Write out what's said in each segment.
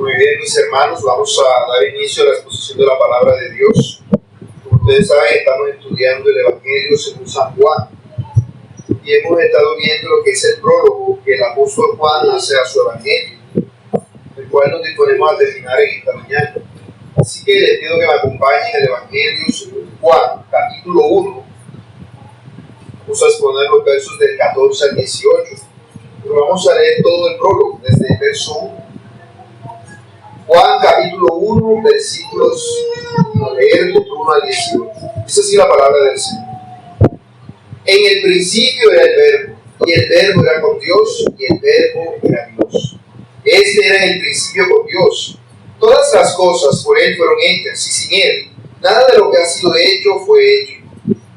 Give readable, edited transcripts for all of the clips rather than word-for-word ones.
Muy bien, mis hermanos, vamos a dar inicio a la exposición de la palabra de Dios. Como ustedes saben, estamos estudiando el Evangelio según San Juan y hemos estado viendo lo que es el prólogo que el apóstol Juan hace a su Evangelio, el cual nos disponemos a terminar en esta mañana. Así que les pido que me acompañen en el Evangelio según Juan, capítulo 1. Vamos a exponer los versos del 14 al 18, pero vamos a leer todo el prólogo desde el verso 1. Juan capítulo 1, versículos a leer del 1 al 18. Esa sí es la palabra del Señor. En el principio era el Verbo, y el Verbo era con Dios, y el Verbo era Dios. Este era en el principio con Dios. Todas las cosas por Él fueron hechas, y sin Él, nada de lo que ha sido hecho fue hecho.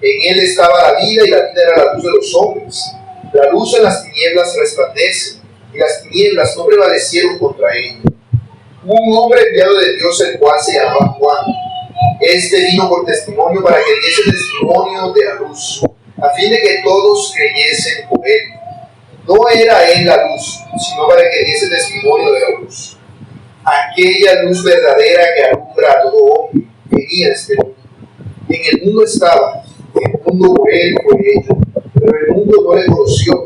En Él estaba la vida, y la vida era la luz de los hombres. La luz en las tinieblas resplandece, y las tinieblas no prevalecieron contra ella. Hubo un hombre enviado de Dios, el cual se llamaba Juan. Este vino por testimonio para que diese testimonio de la luz, a fin de que todos creyesen por él. No era él la luz, sino para que diese testimonio de la luz. Aquella luz verdadera que alumbra a todo hombre venía de este mundo. En el mundo estaba, el mundo por él fue hecho, pero el mundo no le conoció.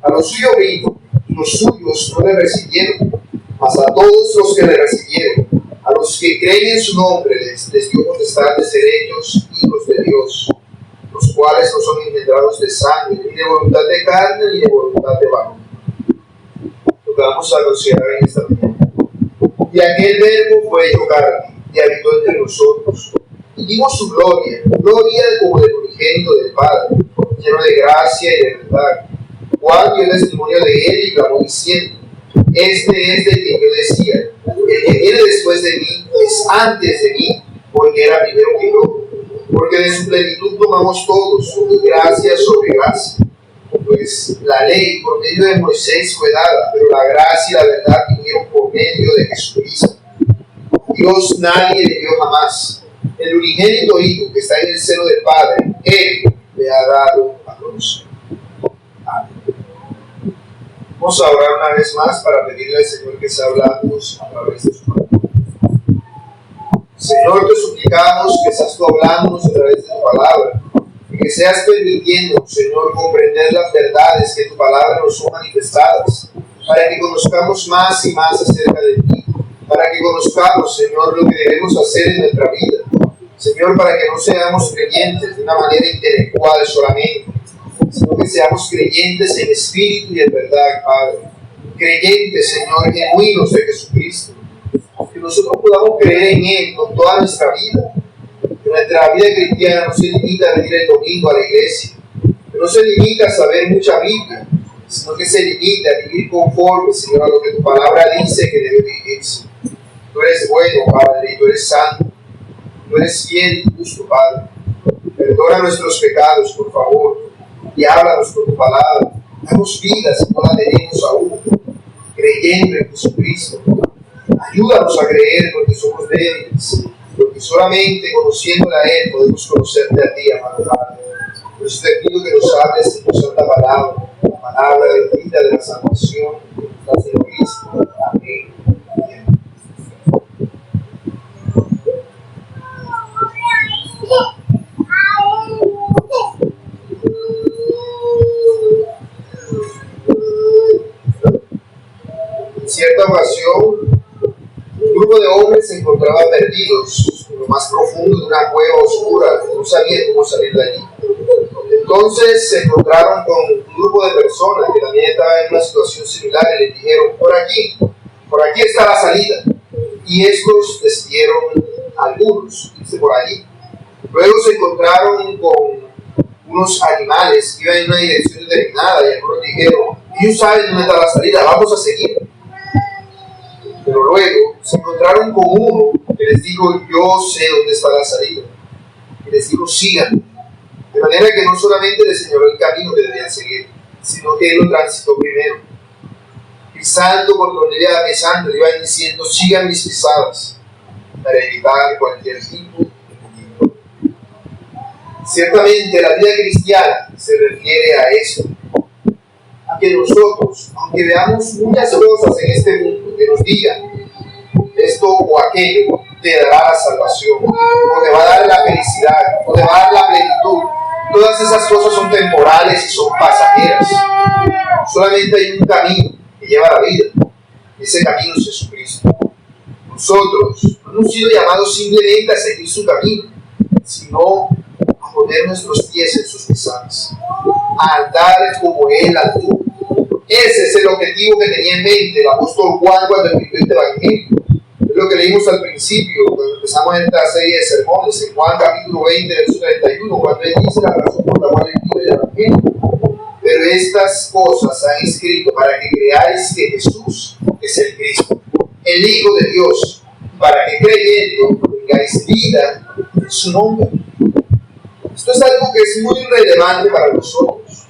A los suyos vino, y los suyos no le recibieron. Mas a todos los que le recibieron, a los que creen en su nombre, les dio potestad de ser hechos hijos de Dios, los cuales no son engendrados de sangre, ni de voluntad de carne, ni de voluntad de varón. Lo que vamos a considerar en esta mañana. Y aquel Verbo fue hecho carne, y habitó entre nosotros, y vimos su gloria, gloria como del unigénito del Padre, lleno de gracia y de verdad. Juan dio testimonio de él y clamó diciendo: este es del que yo decía, el que viene después de mí es antes de mí, porque era primero que yo. Porque de su plenitud tomamos todos, gracia sobre gracia. Pues la ley por medio de Moisés fue dada, pero la gracia y la verdad vinieron por medio de Jesucristo. Dios nadie le dio jamás. El unigénito Hijo que está en el seno del Padre, Él le ha dado a conocer. Amén. Vamos a orar una vez más para pedirle al Señor que sea hablándonos a través de su palabra. Señor, te suplicamos que seas tú hablándonos a través de tu palabra y que seas permitiendo, Señor, comprender las verdades que tu palabra nos son manifestadas, para que conozcamos más y más acerca de ti, para que conozcamos, Señor, lo que debemos hacer en nuestra vida. Señor, para que no seamos creyentes de una manera intelectual solamente, sino que seamos creyentes en espíritu y en verdad, Padre. Creyentes, Señor, genuinos de Jesucristo. Que nosotros podamos creer en Él con toda nuestra vida. Que nuestra vida cristiana no se limita a venir el domingo a la iglesia. Que no se limita a saber mucha Biblia, sino que se limita a vivir conforme, Señor, a lo que tu palabra dice que debe vivirse. Tú eres bueno, Padre, y tú eres santo. Tú eres fiel y justo, Padre. Perdona nuestros pecados, por favor, y háblanos por tu palabra. Danos vida si no la tenemos aún, creyendo en Jesucristo. Ayúdanos a creer porque somos débiles, porque solamente conociéndole a Él podemos conocerte a ti, amado Padre. Por eso te pido que nos hables de tu santa palabra, la palabra de vida, de la salvación, de Cristo. Amén. Amén. En cierta ocasión, un grupo de hombres se encontraba perdidos en lo más profundo de una cueva oscura, que no sabían cómo salir de allí. Entonces se encontraron con un grupo de personas que también estaban en una situación similar y les dijeron: por aquí está la salida. Y estos decidieron algunos irse por allí. Luego se encontraron con unos animales que iban en una dirección determinada y algunos dijeron: ellos saben dónde está la salida, vamos a seguir. Pero luego se encontraron con uno que les dijo: yo sé dónde está la salida. Y les dijo: sigan. De manera que no solamente les señaló el camino que debían seguir, sino que él lo transitó primero. Pisando por donde iba pisando, le iban diciendo: sigan mis pisadas, para evitar cualquier tipo de peligro. Ciertamente la vida cristiana se refiere a eso, a que nosotros, aunque veamos muchas cosas en este mundo que nos digan esto o aquello te dará la salvación, o te va a dar la felicidad, o te va a dar la plenitud. Todas esas cosas son temporales y son pasajeras. Solamente hay un camino que lleva a la vida. Ese camino es Jesucristo. Nosotros no hemos sido llamados simplemente a seguir su camino, sino a poner nuestros pies en sus pisadas, a andar como Él anduvo. Ese es el objetivo que tenía en mente el apóstol Juan cuando escribió este evangelio. Es lo que leímos al principio, cuando empezamos esta serie de sermones, en Juan capítulo 20, verso 31, cuando Él dice la razón por la cual Él escribe el evangelio. Pero estas cosas han escrito para que creáis que Jesús es el Cristo, el Hijo de Dios, para que creyendo tengáis vida en su nombre. Esto es algo que es muy relevante para nosotros,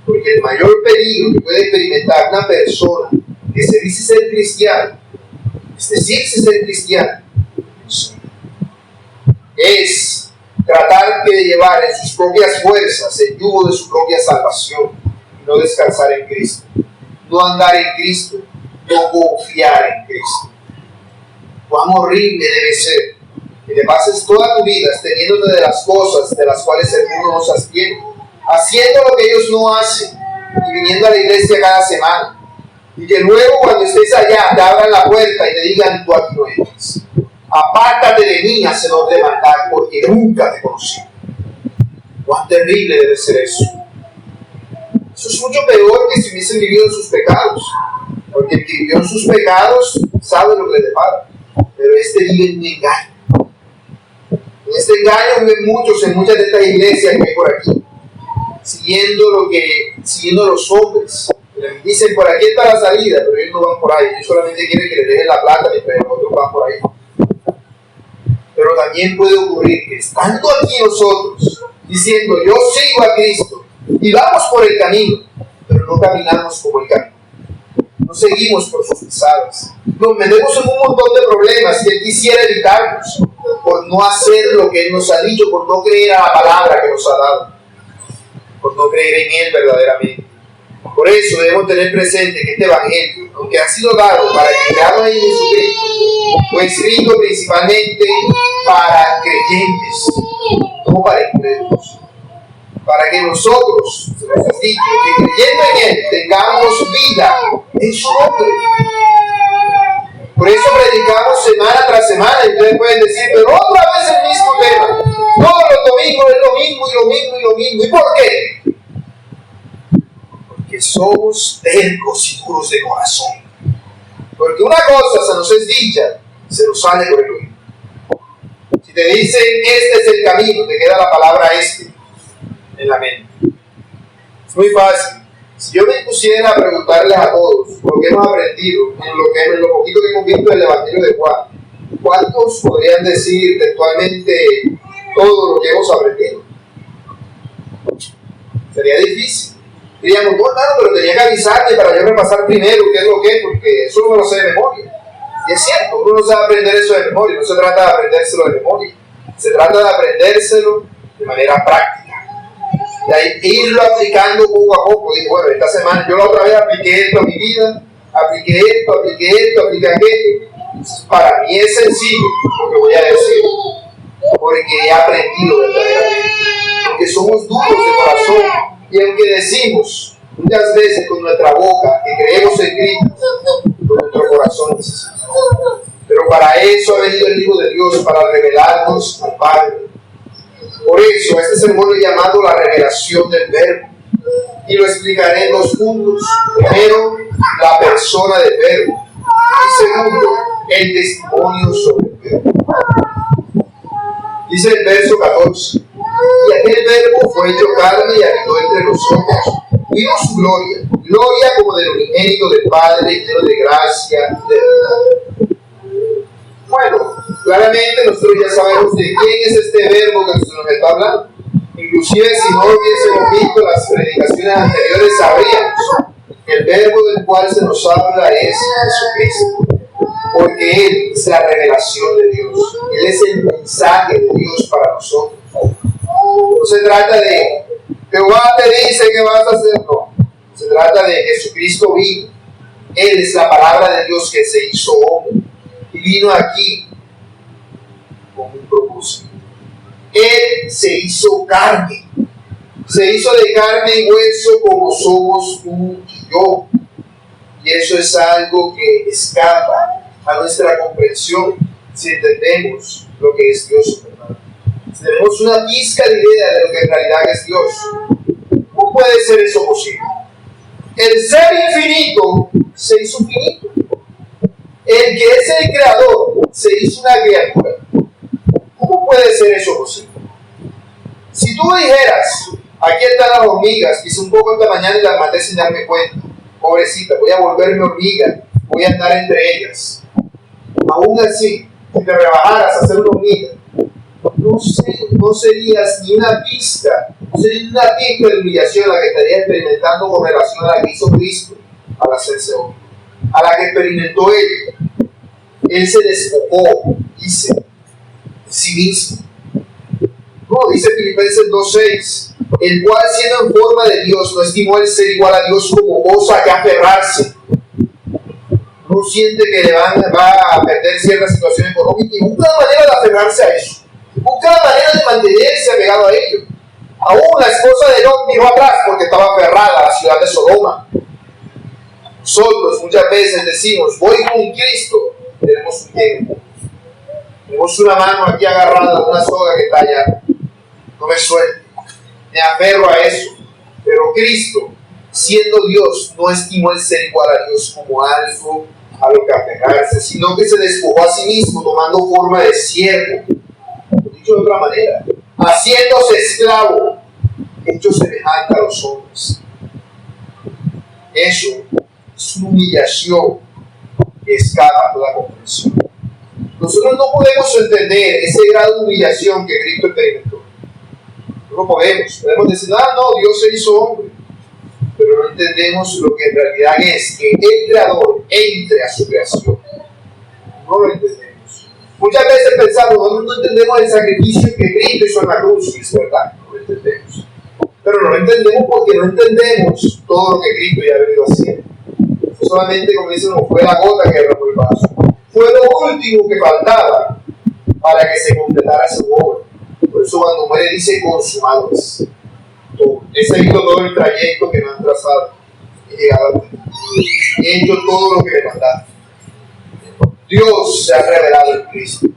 porque el mayor peligro que puede experimentar una persona que se dice ser cristiano, es decirse ser cristiano, es tratar de llevar en sus propias fuerzas el yugo de su propia salvación y no descansar en Cristo, no andar en Cristo, no confiar en Cristo. Cuán horrible debe ser que te pases toda tu vida teniéndote de las cosas de las cuales el mundo nos abstiene, haciendo lo que ellos no hacen y viniendo a la iglesia cada semana, y que luego cuando estés allá te abran la puerta y te digan: tú aquí no entras, apártate de mí, hacedor de maldad, porque nunca te conocí. Cuán terrible debe ser eso. Eso es mucho peor que si hubiesen vivido en sus pecados, porque el que vivió en sus pecados sabe lo que le depara, pero este vive en un engaño. En este engaño viven muchos en muchas de estas iglesias que hay por aquí, siguiendo los hombres. Dicen: por aquí está la salida, pero ellos no van por ahí. Ellos solamente quieren que les dejen la plata mientras los otros van por ahí. Pero también puede ocurrir que estando aquí nosotros, diciendo: yo sigo a Cristo, y vamos por el camino, pero no caminamos como el camino. No seguimos por sus pisadas. Nos metemos en un montón de problemas que Él quisiera evitarnos por no hacer lo que Él nos ha dicho, por no creer a la palabra que nos ha dado, por no creer en Él verdaderamente. Por eso debemos tener presente que este evangelio, aunque ha sido dado para que creamos en Jesucristo, fue escrito principalmente para creyentes, no para incrédulos. Para que nosotros, se nos ha dicho, que creyendo en Él tengamos vida en su nombre. Por eso predicamos semana tras semana, y ustedes pueden decir: pero otra vez el mismo tema. Todos los domingos es lo mismo y lo mismo y lo mismo. ¿Y por qué? Porque somos tercos y duros de corazón. Porque una cosa se nos es dicha, se nos sale por el oído. Si te dicen: este es el camino, te queda la palabra este en la mente. Es muy fácil. Si yo me pusiera a preguntarles a todos lo que hemos aprendido, en lo poquito que hemos visto del Evangelio de Juan, ¿cuántos podrían decir textualmente todo lo que hemos aprendido? Sería difícil. Diríamos: no, hermano, pero tenía que avisarme para yo repasar primero qué es lo que es, porque eso no me lo sé de memoria. Y es cierto, uno no sabe aprender eso de memoria, no se trata de aprendérselo de memoria, se trata de aprendérselo de manera práctica. Y ahí irlo aplicando poco a poco. Digo: bueno, esta semana yo la otra vez apliqué esto a mi vida, apliqué apliqué aquello. Para mí es sencillo lo que voy a decir, porque he aprendido verdaderamente. Porque somos duros de corazón, y aunque decimos muchas veces con nuestra boca que creemos en Cristo, con nuestro corazón es. Pero para eso ha venido el Hijo de Dios, para revelarnos al Padre. Por eso este sermón es llamado la revelación del Verbo, y lo explicaré en dos puntos. Primero, la persona del Verbo, y segundo, el testimonio sobre el Verbo. Dice el verso 14: y aquel Verbo fue hecho carne y habitó entre nosotros, vimos su gloria, gloria como del unigénito del Padre, lleno de gracia y de verdad. Bueno, claramente nosotros ya sabemos de quién es este Verbo que nos está hablando. Inclusive si no hubiésemos visto las predicaciones anteriores, sabríamos que el Verbo del cual se nos habla es Jesucristo, porque Él es la revelación de Dios. Él es el mensaje de Dios para nosotros. No se trata de Jehová te dice que vas a hacer, no. Se trata de Jesucristo vivo. Él es la palabra de Dios que se hizo hombre y vino aquí con un propósito. Él se hizo carne. Se hizo de carne y hueso como somos tú y yo. Y eso es algo que escapa a nuestra comprensión si entendemos lo que es Dios, hermano. Si tenemos una pizca de idea de lo que en realidad es Dios, ¿cómo puede ser eso posible? El ser infinito se hizo finito. El que es el creador se hizo una criatura. ¿Cómo puede ser eso posible? Si tú dijeras, aquí están las hormigas, hice un poco esta mañana y las maté sin darme cuenta. Pobrecita, voy a volverme hormiga, voy a andar entre ellas. Aún así, si te rebajaras a ser una hormiga, no serías ni una pizca, no sería ni una pizca de humillación la que estarías experimentando con relación a la que hizo Cristo al hacerse hombre, a la que experimentó Él. Él se despojó, dice, de sí mismo. No, dice Filipenses 2:6, el cual siendo en forma de Dios, no estimó el ser igual a Dios como cosa que aferrarse. No siente que va a perder cierta situación económica y busca la manera de aferrarse a eso. Busca la manera de mantenerse apegado a ello. Aún la esposa de Lot miró atrás porque estaba aferrada a la ciudad de Sodoma. Nosotros muchas veces decimos, voy con Cristo. Tenemos un tiempo. Tenemos una mano aquí agarrada a una soga que está allá. No me suelte. Me aferro a eso. Pero Cristo, siendo Dios, no estimó el ser igual a Dios como algo a lo que aferrarse, sino que se despojó a sí mismo tomando forma de siervo. Dicho de otra manera, haciéndose esclavo, hecho semejante a los hombres. Eso es una humillación que escapa a toda comprensión. Nosotros no podemos entender ese grado de humillación que Cristo experimentó. No lo podemos. Podemos decir, no, Dios se hizo hombre. Pero no entendemos lo que en realidad es que el Creador entre a su creación. No lo entendemos. Muchas veces pensamos, no entendemos el sacrificio que Cristo hizo en la cruz, y es verdad, no lo entendemos. Pero no lo entendemos porque no entendemos todo lo que Cristo ya ha venido haciendo. Solamente, como dicen, no fue la gota que derramó el vaso. Fue lo último que faltaba para que se completara su obra. Por eso cuando muere dice consumado es. He seguido todo el trayecto que me han trazado. He llegado a ti. He hecho todo lo que me mandaste. Dios se ha revelado en Cristo.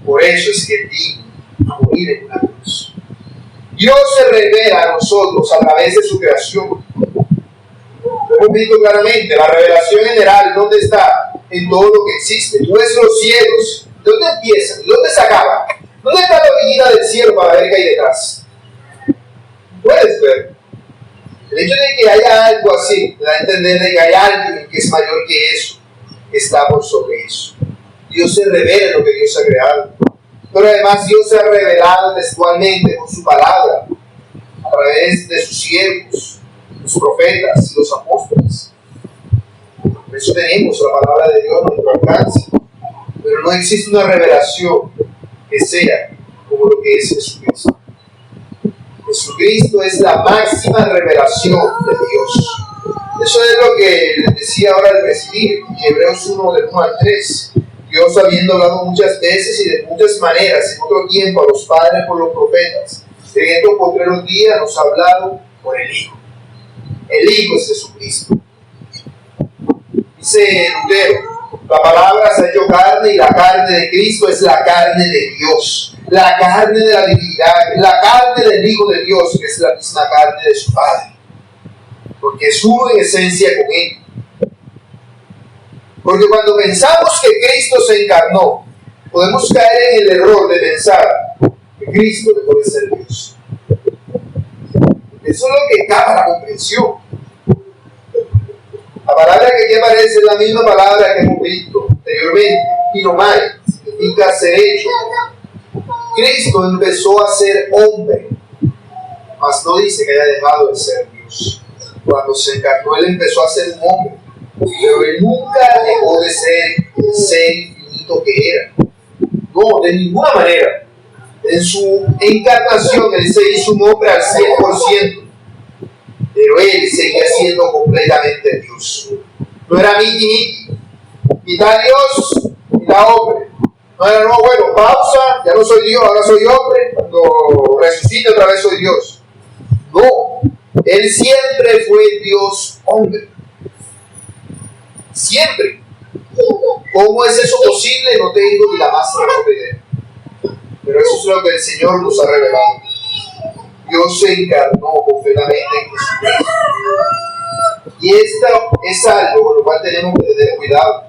Por eso es que digno a morir en una cruz. Dios se revela a nosotros a través de su creación. Lo hemos visto claramente. La revelación general, ¿dónde está? En todo lo que existe. Tú ves los cielos. ¿Dónde empiezan? ¿Dónde se acaban? ¿Dónde está la orillita del cielo para ver qué hay detrás? Puedes ver. El hecho de que haya algo así, te da a entender de que hay alguien que es mayor que eso, que está por sobre eso. Dios se revela en lo que Dios ha creado. Pero además Dios se ha revelado textualmente con su palabra, a través de sus siervos, los profetas y los apóstoles. Por eso tenemos la palabra de Dios a nuestro alcance. Pero no existe una revelación que sea como lo que es Jesucristo. Jesucristo es la máxima revelación de Dios. Eso es lo que les decía ahora al recibir, en Hebreos 1, del 1 al 3. Dios, habiendo hablado muchas veces y de muchas maneras en otro tiempo a los padres por los profetas, en estos postreros días nos ha hablado por el Hijo. El Hijo es Jesucristo. Dice Lutero, la palabra se ha hecho carne y la carne de Cristo es la carne de Dios. La carne de la divinidad, la carne del Hijo de Dios, que es la misma carne de su Padre. Porque es uno en esencia con Él. Porque cuando pensamos que Cristo se encarnó, podemos caer en el error de pensar que Cristo dejó de ser Dios. Eso es lo que escapa a la comprensión. La palabra que aquí aparece es la misma palabra que hemos visto anteriormente, kinomai, significa ser hecho. Cristo empezó a ser hombre, mas no dice que haya dejado de ser Dios. Cuando se encarnó, Él empezó a ser un hombre, pero Él nunca dejó de ser el ser infinito que era. No, de ninguna manera. En su encarnación, Él se hizo un hombre al 100%, pero Él seguía siendo completamente Dios. No era miti-miti, mitad Dios, mitad No era, no, bueno, pausa, ya no soy Dios, ahora soy hombre, cuando resucite otra vez soy Dios. No, Él siempre fue Dios hombre. Siempre. ¿Cómo es eso posible? No tengo ni la más remota idea. Pero eso es lo que el Señor nos ha revelado. Dios se encarnó completamente en Jesucristo. Y esto es algo con lo cual tenemos que tener cuidado.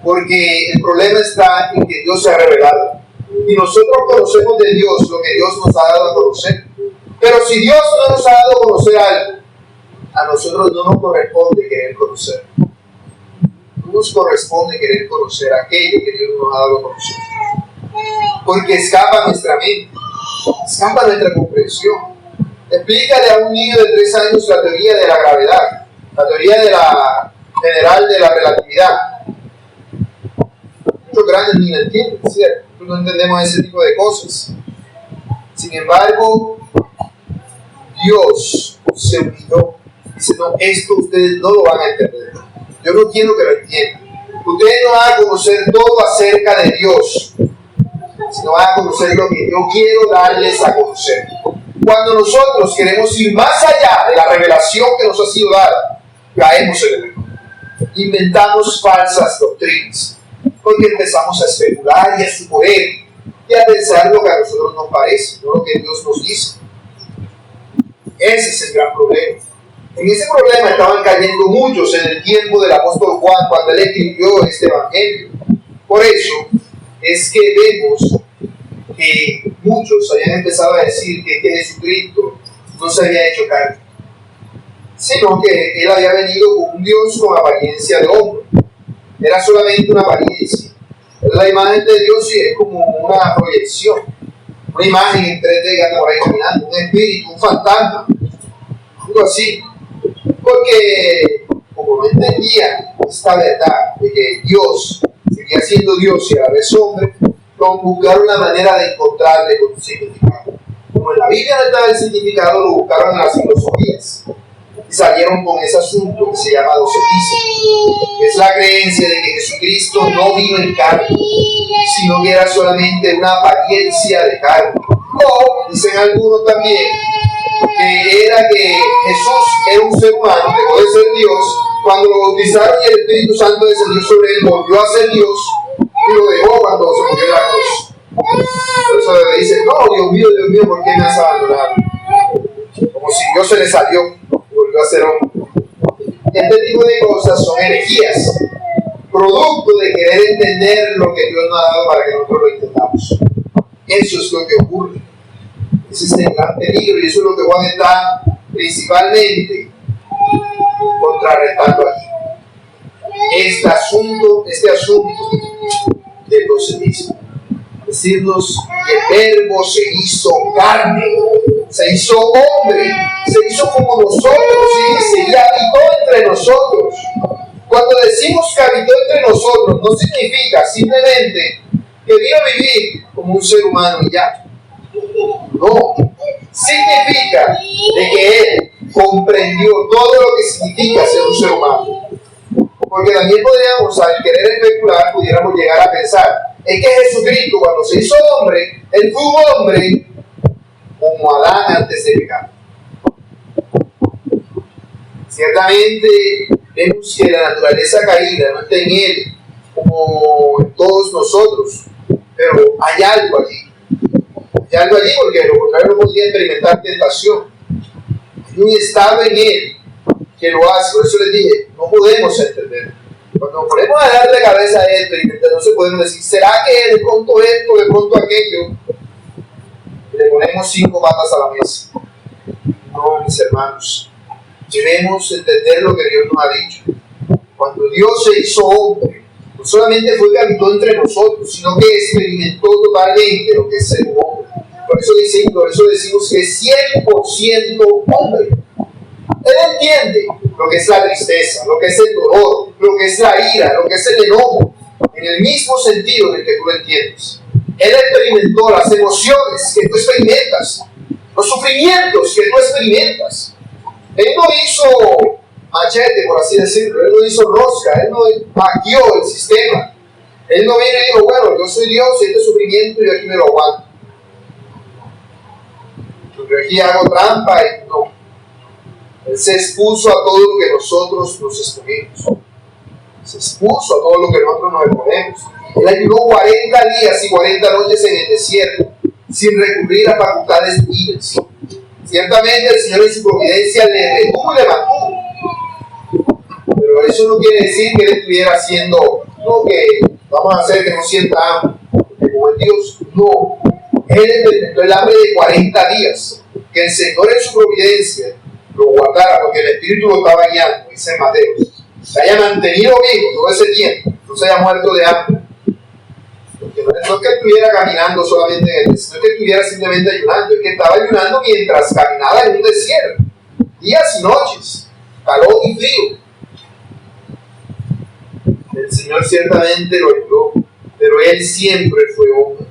Porque el problema está en que Dios se ha revelado. Y nosotros conocemos de Dios lo que Dios nos ha dado a conocer. Pero si Dios no nos ha dado a conocer algo, a nosotros no nos corresponde querer conocer. No nos corresponde querer conocer aquello que Dios nos ha dado a conocer. Porque escapa a nuestra mente, escapa a nuestra comprensión. Explícale a un niño de 3 años la teoría de la gravedad, la teoría de la general de la relatividad. Muchos grandes ni la entienden, ¿cierto? Nosotros no entendemos ese tipo de cosas. Sin embargo, Dios se unió. Dice, no, esto ustedes no lo van a entender. Yo no quiero que lo entiendan. Ustedes no van a conocer todo acerca de Dios, sino van a conocer lo que yo quiero darles a conocer. Cuando nosotros queremos ir más allá de la revelación que nos ha sido dada, caemos en el error. Inventamos falsas doctrinas, porque empezamos a especular y a suponer y a pensar lo que a nosotros nos parece, no lo que Dios nos dice. Ese es el gran problema. En ese problema estaban cayendo muchos en el tiempo del apóstol Juan cuando él escribió este evangelio. Por eso es que vemos que muchos habían empezado a decir que Jesucristo no se había hecho carne, sino que él había venido como un Dios con apariencia de hombre. Era solamente una apariencia. La imagen de Dios es como una proyección, una imagen en 3D que anda por ahí caminando, un espíritu, un fantasma, algo así. Porque como no entendían esta verdad de que Dios seguía siendo Dios y a la vez hombre, buscaron la manera de encontrarle con un significado. Como en la Biblia no estaba el significado, lo buscaron en las filosofías y salieron con ese asunto que se llama docetismo, que es la creencia de que Jesucristo no vino en carne, sino que era solamente una apariencia de carne. O, dicen algunos también, que era que Jesús era un ser humano, dejó de ser Dios, cuando lo bautizaron y el Espíritu Santo descendió sobre él, volvió a ser Dios y lo dejó cuando se murió en la cruz. Por eso le dicen, no, Dios mío, ¿por qué me has abandonado? Como si Dios se le salió y volvió a ser hombre. Este tipo de cosas son herejías, producto de querer entender lo que Dios nos ha dado para que nosotros lo entendamos. Eso es lo que ocurre. Ese es el gran peligro y eso es lo que Juan está principalmente contrarrestando aquí. Este asunto del docetismo. Decirnos que el Verbo se hizo carne, se hizo hombre, se hizo como nosotros y habitó entre nosotros. Cuando decimos que habitó entre nosotros, no significa simplemente que vino a vivir como un ser humano y ya. No, significa de que Él comprendió todo lo que significa ser un ser humano. Porque también podríamos, al querer especular, pudiéramos llegar a pensar, es que Jesucristo cuando se hizo hombre, Él fue un hombre como Adán antes de pecar. Ciertamente vemos que la naturaleza caída no está en Él como en todos nosotros, pero hay algo allí. Hay algo allí porque de lo contrario no podría experimentar tentación. Hay un estado en Él que lo hace. Por eso les dije, no podemos entender. Cuando nos ponemos a darle cabeza a esto y entonces podemos decir, ¿será que de pronto esto, de pronto aquello? Y le ponemos 5 patas a la mesa. No, mis hermanos. Debemos entender lo que Dios nos ha dicho. Cuando Dios se hizo hombre, no solamente fue que habitó entre nosotros, sino que experimentó totalmente lo que es ser hombre. Por eso decimos que es 100% hombre. Él entiende lo que es la tristeza, lo que es el dolor, lo que es la ira, lo que es el enojo, en el mismo sentido en el que tú lo entiendes. Él experimentó las emociones que tú experimentas, los sufrimientos que tú experimentas. Él no hizo machete, por así decirlo, él no hizo rosca, él no hackeó el sistema. Él no vino y dijo, bueno, yo soy Dios y este sufrimiento yo aquí me lo aguanto. Yo aquí hago trampa y no. Él se expuso a todo lo que nosotros nos exponemos. Se expuso a todo lo que nosotros nos exponemos. Él ayunó 40 días y 40 noches en el desierto, sin recurrir a facultades divinas. Ciertamente el Señor en su providencia le retuvo y le mantuvo. Pero eso no quiere decir que Él estuviera haciendo, no, que vamos a hacer que no sienta hambre. Porque como es Dios, no. Él experimentó el hambre de 40 días. Que el Señor en su providencia lo guardara, porque el Espíritu lo estaba guiando, dice Mateo. Se haya mantenido vivo todo ese tiempo, no se haya muerto de hambre. Porque no es que estuviera caminando solamente en el desierto, no es que estuviera simplemente ayunando, es que estaba ayunando mientras caminaba en un desierto, días y noches, calor y frío. El Señor ciertamente lo ayudó, pero Él siempre fue hombre.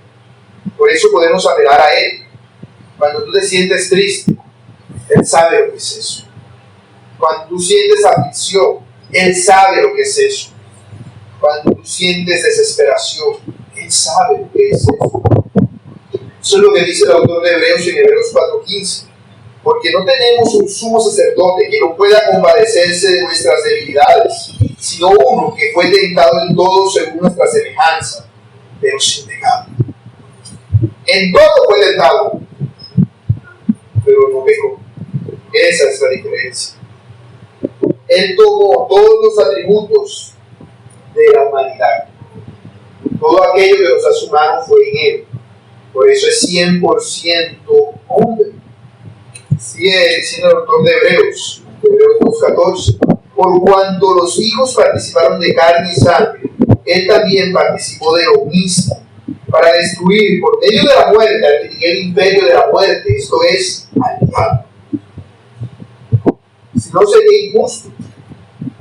Por eso podemos apelar a Él. Cuando tú te sientes triste, Él sabe lo que es eso. Cuando tú sientes aflicción, Él sabe lo que es eso. Cuando tú sientes desesperación, Él sabe lo que es eso. Eso es lo que dice el autor de Hebreos en Hebreos 4:15. Porque no tenemos un sumo sacerdote que no pueda compadecerse de nuestras debilidades, sino uno que fue tentado en todo según nuestra semejanza, pero sin pecado. En todo fue tentado, pero no pecó. Esa es la diferencia. Él tomó todos los atributos de la humanidad. Todo aquello que nos hace humanos fue en Él. Por eso es 100% hombre. Sigue diciendo el autor de Hebreos 2:14. Por cuanto los hijos participaron de carne y sangre, Él también participó de lo mismo, para destruir por medio de la muerte al que tenía el imperio de la muerte, esto es, al diablo. Si no, sería injusto.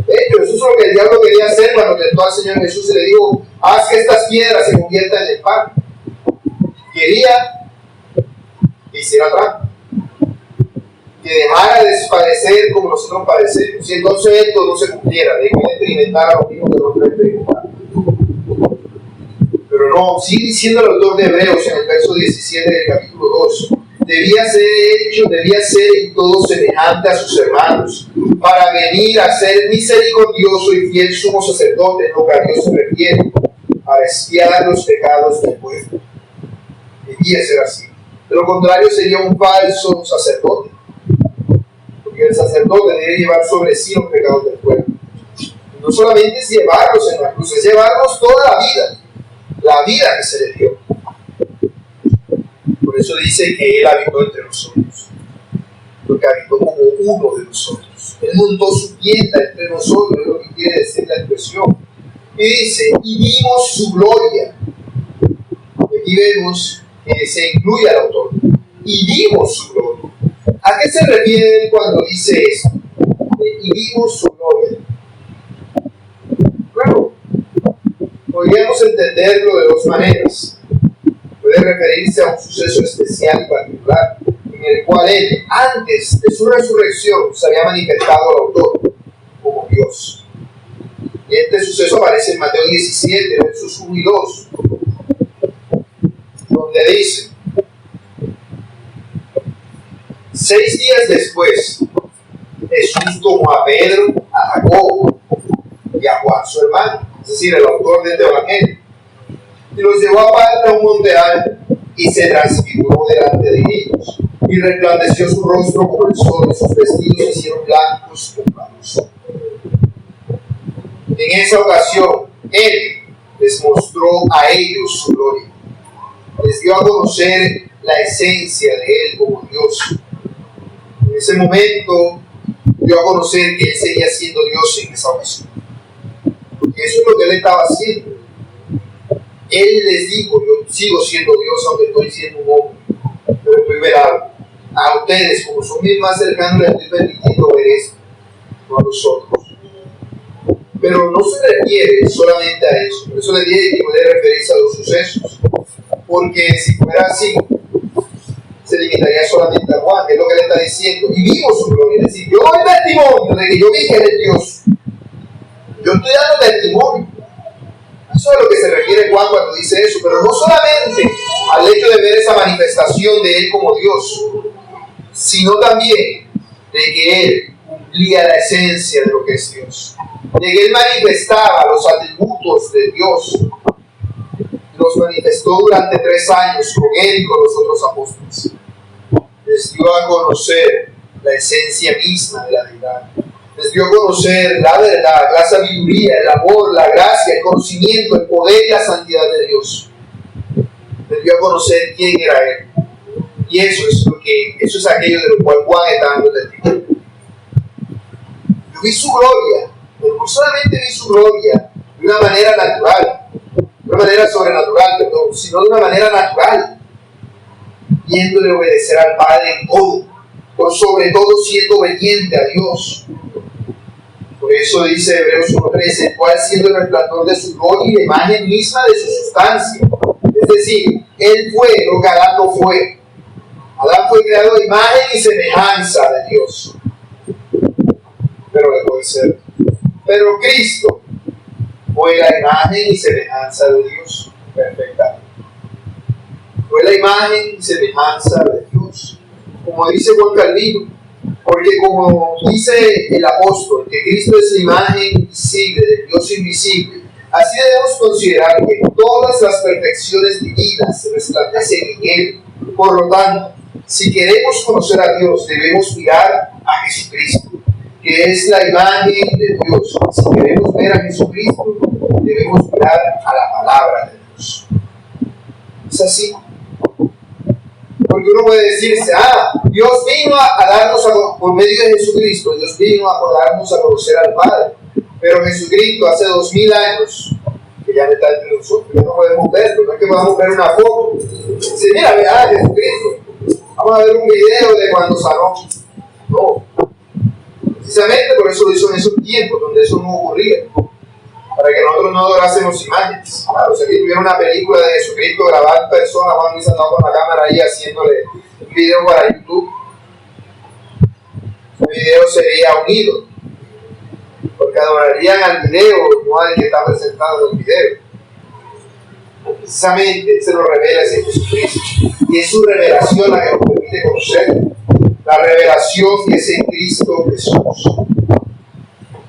De hecho, eso es lo que el diablo quería hacer cuando tentó al Señor Jesús y le dijo, haz que estas piedras se conviertan en pan. Quería que hiciera trampa, que dejara de padecer como nosotros padecemos. Y entonces esto no se cumpliera, de que él experimentara lo mismo que nosotros experimentamos. Pero no, sigue diciendo el autor de Hebreos en el verso 17 del capítulo 2. Debía ser en todo semejante a sus hermanos, para venir a ser misericordioso y fiel sumo sacerdote en lo que a Dios se refiere, para expiar los pecados del pueblo. Debía ser así. De lo contrario sería un falso sacerdote, porque el sacerdote debe llevar sobre sí los pecados del pueblo. Y no solamente es llevarlos en la cruz, es llevarlos toda la vida que se le dio. Por eso dice que Él habitó entre nosotros, porque habitó como uno de nosotros. Él montó su tienda entre nosotros, es lo que quiere decir la expresión. Y dice, y vimos su gloria. Aquí vemos que se incluye al autor. Y vimos su gloria. ¿A qué se refiere cuando dice eso? Y vimos su gloria. Bueno, podríamos entenderlo de dos maneras. Puede referirse a un suceso especial y particular, en el cual Él, antes de su resurrección, se había manifestado al autor como Dios. Y este suceso aparece en Mateo 17, versos 1 y 2, donde dice, 6 días después, Jesús tomó a Pedro, a Jacobo y a Juan, su hermano, es decir, el autor de este evangelio, y los llevó aparte a un monte alto y se transfiguró delante de ellos, y resplandeció su rostro como el sol, y sus vestidos se hicieron blancos como la luz. En esa ocasión, Él les mostró a ellos su gloria, les dio a conocer la esencia de Él como Dios. En ese momento dio a conocer que Él seguía siendo Dios en esa ocasión, porque eso es lo que Él estaba haciendo. Él les dijo, yo sigo siendo Dios aunque estoy siendo un hombre, pero estoy velado. A ustedes, como son mis más cercanos, les estoy permitiendo ver esto, no a nosotros. Pero no se refiere solamente a eso, por eso le dije que puede referirse a los sucesos, porque si fuera así, se limitaría solamente a Juan, que es lo que le está diciendo, y vimos su gloria, es decir, yo doy testimonio de que yo vi que Él es Dios. Yo estoy dando testimonio. Eso es a lo que se refiere Juan cuando dice eso, pero no solamente al hecho de ver esa manifestación de Él como Dios, sino también de que Él cumplía la esencia de lo que es Dios, de que Él manifestaba los atributos de Dios, los manifestó durante 3 años con Él y con los otros apóstoles. Les dio a conocer la esencia misma de la deidad. Les dio a conocer la verdad, la sabiduría, el amor, la gracia, el conocimiento, el poder y la santidad de Dios. Les dio a conocer quién era Él. Y eso es aquello de lo cual Juan está dando testimonio. Yo vi su gloria, pero no solamente vi su gloria de una manera natural, de una manera sobrenatural, perdón, sino de una manera natural, viéndole obedecer al Padre en todo, por sobre todo siendo obediente a Dios. Por eso dice Hebreos 1:13, el cual siendo el resplandor de su gloria y la imagen misma de su sustancia. Es decir, Él fue lo que Adán no fue. Adán fue creado a imagen y semejanza de Dios. Pero dejó de ser. Pero Cristo fue la imagen y semejanza de Dios. Perfectamente. Fue la imagen y semejanza de Dios. Como dice Juan Calvino, porque como dice el apóstol, que Cristo es la imagen visible del Dios invisible, así debemos considerar que todas las perfecciones divinas se resplandecen en Él. Por lo tanto, si queremos conocer a Dios, debemos mirar a Jesucristo, que es la imagen de Dios. Si queremos ver a Jesucristo, debemos mirar a la palabra de Dios. Es así. Porque uno puede decirse, Dios vino a darnos, por medio de Jesucristo, Dios vino a darnos a conocer al Padre. Pero Jesucristo hace 2000 años, que ya no está entre nosotros, ya no podemos verlo, no es que podamos ver una foto. Dice, mira, vea Jesucristo, vamos a ver un video de cuando sanó. No. Precisamente por eso lo hizo en esos tiempos, donde eso no ocurría. Para que nosotros no adorásemos imágenes. Claro, si aquí tuviera una película de Jesucristo grabada en persona, Juan Luis andaba con la cámara ahí haciéndole un video para YouTube. El video sería unido, porque adorarían al video, no al que está presentado en el video. Precisamente se nos revela ese Jesucristo, y es su revelación la que nos permite conocer. La revelación que es en Cristo Jesús.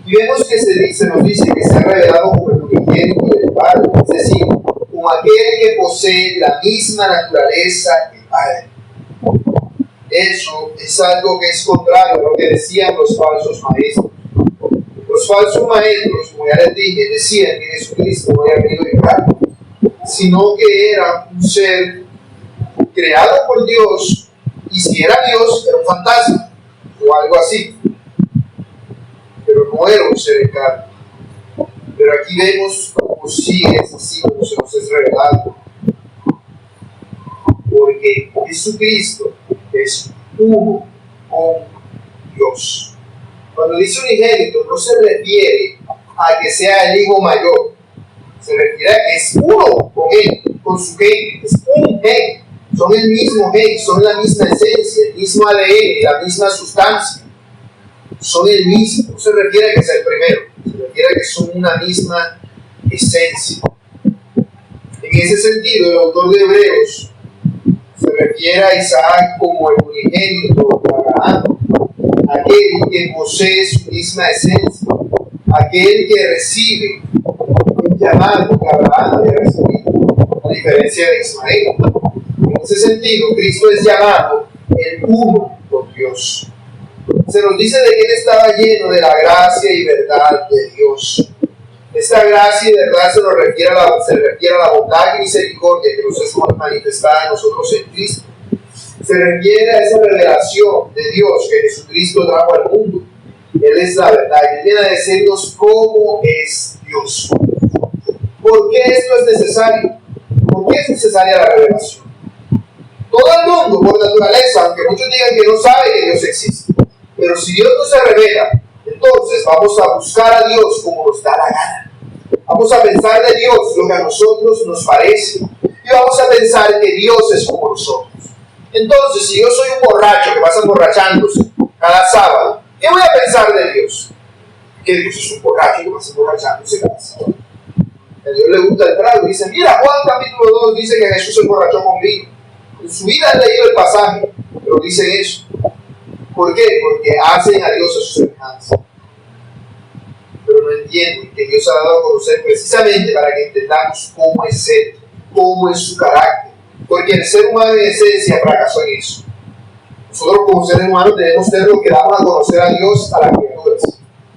Y vemos que se nos dice que se ha revelado como el unigénito del Padre, es decir, como aquel que posee la misma naturaleza que el Padre. Eso es algo que es contrario a lo que decían los falsos maestros. Los falsos maestros, como ya les dije, decían que Jesucristo no había venido en carne, sino que era un ser creado por Dios, y si era Dios, era un fantasma, o algo así. Pero no era un ser en carne. Pero aquí vemos cómo sí es así, como se nos es revelado. Porque Jesucristo es uno con Dios. Cuando dice unigénito, no se refiere a que sea el hijo mayor. Se refiere a que es uno con Él, con su gen. Es un gen. Son el mismo gen, son la misma esencia, el mismo ADN, la misma sustancia. Son el mismo, no se refiere a que sea el primero, se refiere a que son una misma esencia. En ese sentido, el autor de Hebreos se refiere a Isaac como el unigénito de Abraham, aquel que posee su misma esencia, aquel que recibe el llamado que Abraham había recibido, a diferencia de Ismael. En ese sentido, Cristo es llamado el uno con Dios. Se nos dice de que Él estaba lleno de la gracia y verdad de Dios. Esta gracia y verdad se refiere a la bondad y misericordia que nos es manifestada en nosotros en Cristo. Se refiere a esa revelación de Dios que Jesucristo trajo al mundo. Él es la verdad y Él viene a decirnos cómo es Dios. ¿Por qué esto es necesario? ¿Por qué es necesaria la revelación? Todo el mundo, por naturaleza, aunque muchos digan que no sabe que Dios existe, pero si Dios no se revela, entonces vamos a buscar a Dios como nos da la gana. Vamos a pensar de Dios lo que a nosotros nos parece. Y vamos a pensar que Dios es como nosotros. Entonces, si yo soy un borracho que pasa emborrachándose cada sábado, ¿qué voy a pensar de Dios? Que Dios es un borracho que pasa emborrachándose cada sábado. A Dios le gusta el trago. Dice, mira, Juan capítulo 2 dice que Jesús se emborrachó con vino. En su vida han leído el pasaje, pero dicen eso. ¿Por qué? Porque hacen a Dios a su semejanza. Pero no entienden que Dios ha dado a conocer precisamente para que entendamos cómo es Él, cómo es su carácter. Porque el ser humano en esencia fracasó en eso. Nosotros como seres humanos debemos ser los que damos a conocer a Dios a las criaturas,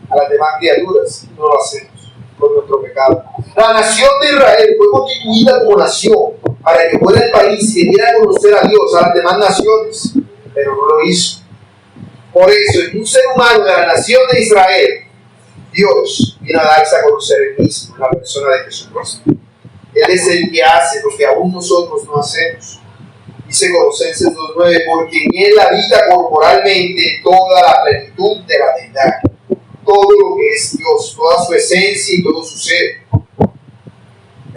a las demás criaturas. No lo hacemos por nuestro pecado. La nación de Israel fue constituida como nación para que fuera el país que diera a conocer a Dios a las demás naciones, pero no lo hizo. Por eso, en un ser humano de la nación de Israel, Dios vino a darse a conocer Él mismo en la persona de Jesucristo. Él es el que hace lo que aún nosotros no hacemos. Dice Colosenses 2:9, porque en Él habita corporalmente toda la plenitud de la deidad. Todo lo que es Dios, toda su esencia y todo su ser.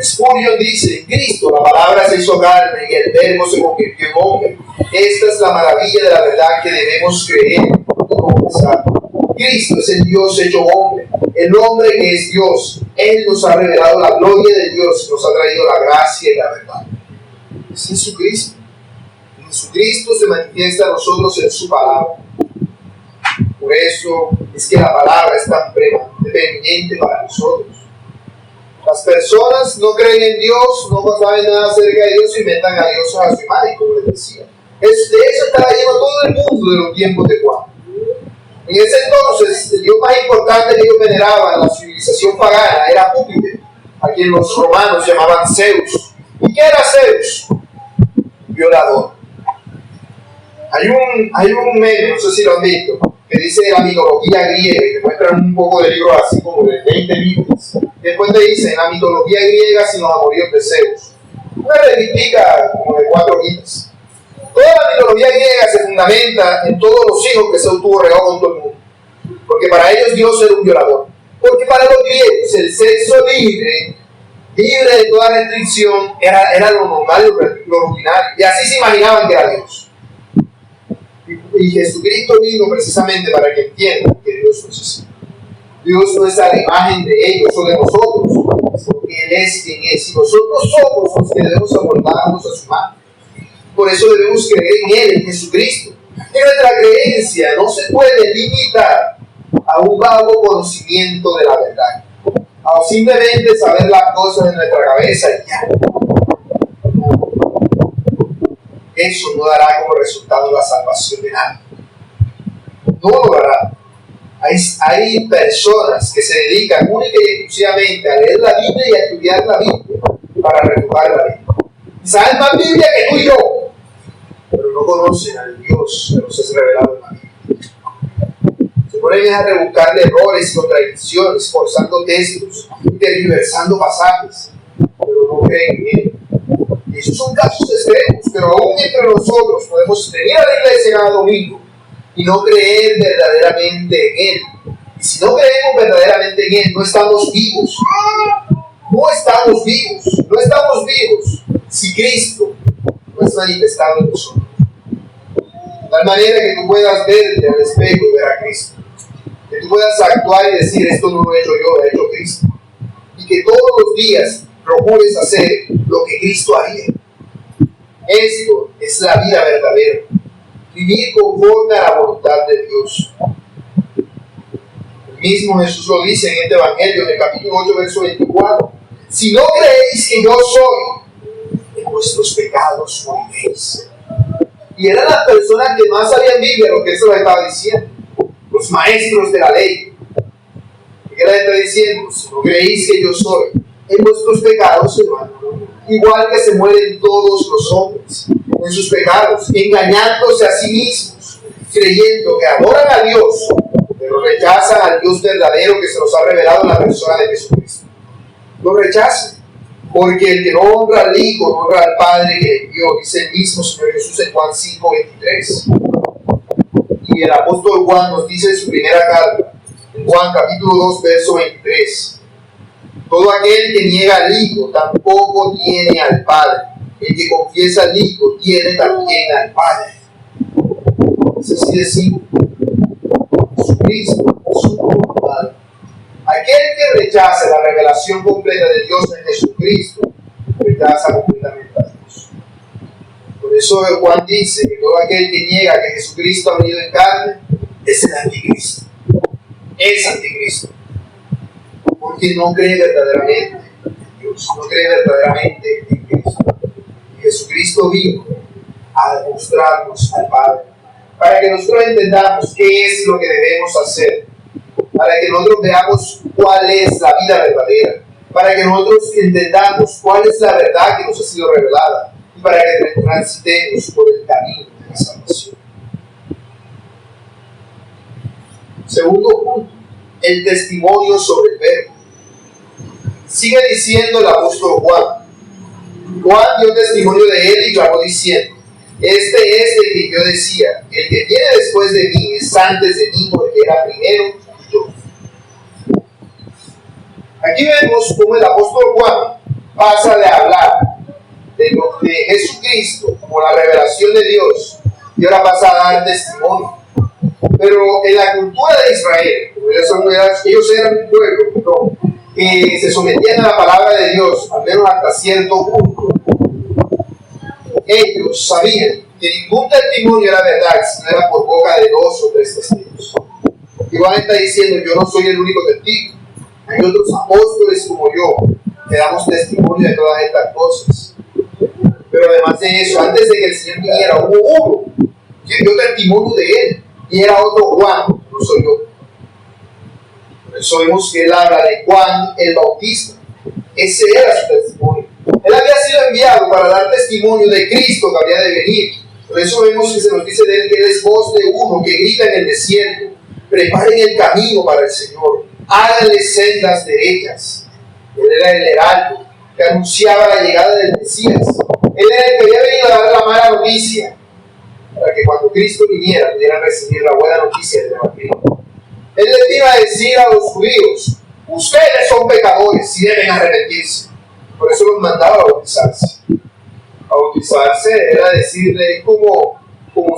Spurgeon dice, en Cristo la palabra se hizo carne y el verbo se convirtió en hombre. Esta es la maravilla de la verdad que debemos creer y confesar. Cristo es el Dios hecho hombre, el hombre que es Dios. Él nos ha revelado la gloria de Dios y nos ha traído la gracia y la verdad. Es Jesucristo. Jesucristo se manifiesta a nosotros en su palabra. Por eso es que la palabra es tan preeminente para nosotros. Las personas no creen en Dios, no saben nada acerca de Dios, inventan a Dios a su imagen, como les decía. De eso estaba lleno todo el mundo de los tiempos de Juan. En ese entonces, el Dios más importante que ellos veneraban en la civilización pagana era Júpiter, a quien los romanos llamaban Zeus. ¿Y qué era Zeus? Violador. Hay un medio, no sé si lo han visto, que dice de la mitología griega y te muestran un poco de libros así como de 20 libros. Después te dicen la mitología griega sin los amoríos de Zeus. Una revistica como de 4 hojitas. Toda la mitología griega se fundamenta en todos los hijos que Zeus tuvo regado con todo el mundo. Porque para ellos Dios era un violador. Porque para los griegos el sexo libre de toda restricción, era lo normal, lo rutinario. Y así se imaginaban que era Dios. Y Jesucristo vino precisamente para que entiendan que Dios no es así. Dios no es a la imagen de ellos o de nosotros, porque Él es quien es. Y nosotros somos los que debemos amoldarnos a su imagen. Por eso debemos creer en Él, en Jesucristo. Y nuestra creencia no se puede limitar a un vago conocimiento de la verdad, o simplemente saber las cosas en nuestra cabeza y ya. Eso no dará como resultado la salvación de nadie. No lo dará. Hay personas que se dedican única y exclusivamente a leer la Biblia y a estudiar la Biblia para refutar la Biblia. Saben más Biblia que tú y yo, pero no conocen al Dios que nos es revelado en la Biblia. Se ponen a rebuscarle errores y contradicciones, forzando textos y tergiversando pasajes, pero no creen en Él. Esos son casos extremos, pero aún entre nosotros podemos venir a la iglesia cada domingo y no creer verdaderamente en Él. Y si no creemos verdaderamente en Él, no estamos vivos. No estamos vivos. No estamos vivos si Cristo no es manifestado en nosotros. De tal manera que tú puedas verte al espejo y ver a Cristo. Que tú puedas actuar y decir, esto no lo he hecho yo, lo ha hecho Cristo. Y que todos los días procures hacer lo que Cristo haría. Esto es la vida verdadera. Vivir conforme a la voluntad de Dios. El mismo Jesús lo dice en este Evangelio, en el capítulo 8, verso 24. Si no creéis que yo soy, en vuestros pecados moriréis. Y eran las personas que más sabían Biblia lo que eso les estaba diciendo. Los maestros de la ley. ¿Qué les está diciendo? Si no creéis que yo soy, en vuestros pecados, hermano, igual que se mueren todos los hombres en sus pecados, engañándose a sí mismos, creyendo que adoran a Dios, pero rechazan al Dios verdadero que se nos ha revelado en la persona de Jesucristo. Lo rechazan, porque el que no honra al Hijo, no honra al Padre que le envió, dice el mismo Señor Jesús en Juan 5:23. Y el apóstol Juan nos dice en su primera carta, en Juan capítulo 2, verso 23. Todo aquel que niega al Hijo tampoco tiene al Padre. El que confiesa al Hijo tiene también al Padre. Es así de simple. Jesucristo es su Padre. Aquel que rechaza la revelación completa de Dios en Jesucristo, rechaza completamente a Dios. Por eso Juan dice que todo aquel que niega que Jesucristo ha venido en carne es el anticristo. Es anticristo. Porque no cree verdaderamente en Dios, no cree verdaderamente en Cristo. Y Jesucristo vino a demostrarnos al Padre, para que nosotros entendamos qué es lo que debemos hacer, para que nosotros veamos cuál es la vida verdadera, para que nosotros entendamos cuál es la verdad que nos ha sido revelada y para que transitemos por el camino de la salvación. Segundo punto, el testimonio sobre el Verbo. Sigue diciendo el apóstol Juan. Juan dio testimonio de él y clamó diciendo: este es el que yo decía, el que viene después de mí es antes de mí porque era primero que yo. Aquí vemos cómo el apóstol Juan pasa de hablar de Jesucristo como la revelación de Dios y ahora pasa a dar testimonio. Pero en la cultura de Israel, como ellos eran un pueblo que se sometían a la palabra de Dios, al menos hasta cierto punto, ellos sabían que ningún testimonio era verdad si no era por boca de 2 o 3 testigos. Y Juan está diciendo: yo no soy el único testigo, hay otros apóstoles como yo que damos testimonio de todas estas cosas. Pero además de eso, antes de que el Señor viniera, hubo uno que dio testimonio de él, y era otro Juan, no soy yo. Por eso vemos que él habla de Juan el Bautista. Ese era su testimonio. Él había sido enviado para dar testimonio de Cristo que había de venir. Por eso vemos que se nos dice de él que él es voz de uno que grita en el desierto: preparen el camino para el Señor, háganle sendas derechas. Él era el heraldo que anunciaba la llegada del Mesías. Él era el que había venido a dar la mala noticia, para que cuando Cristo viniera pudieran recibir la buena noticia del Evangelio. Él les iba a decir a los judíos: ustedes son pecadores y deben arrepentirse. Por eso los mandaba a bautizarse. A bautizarse era decirle, como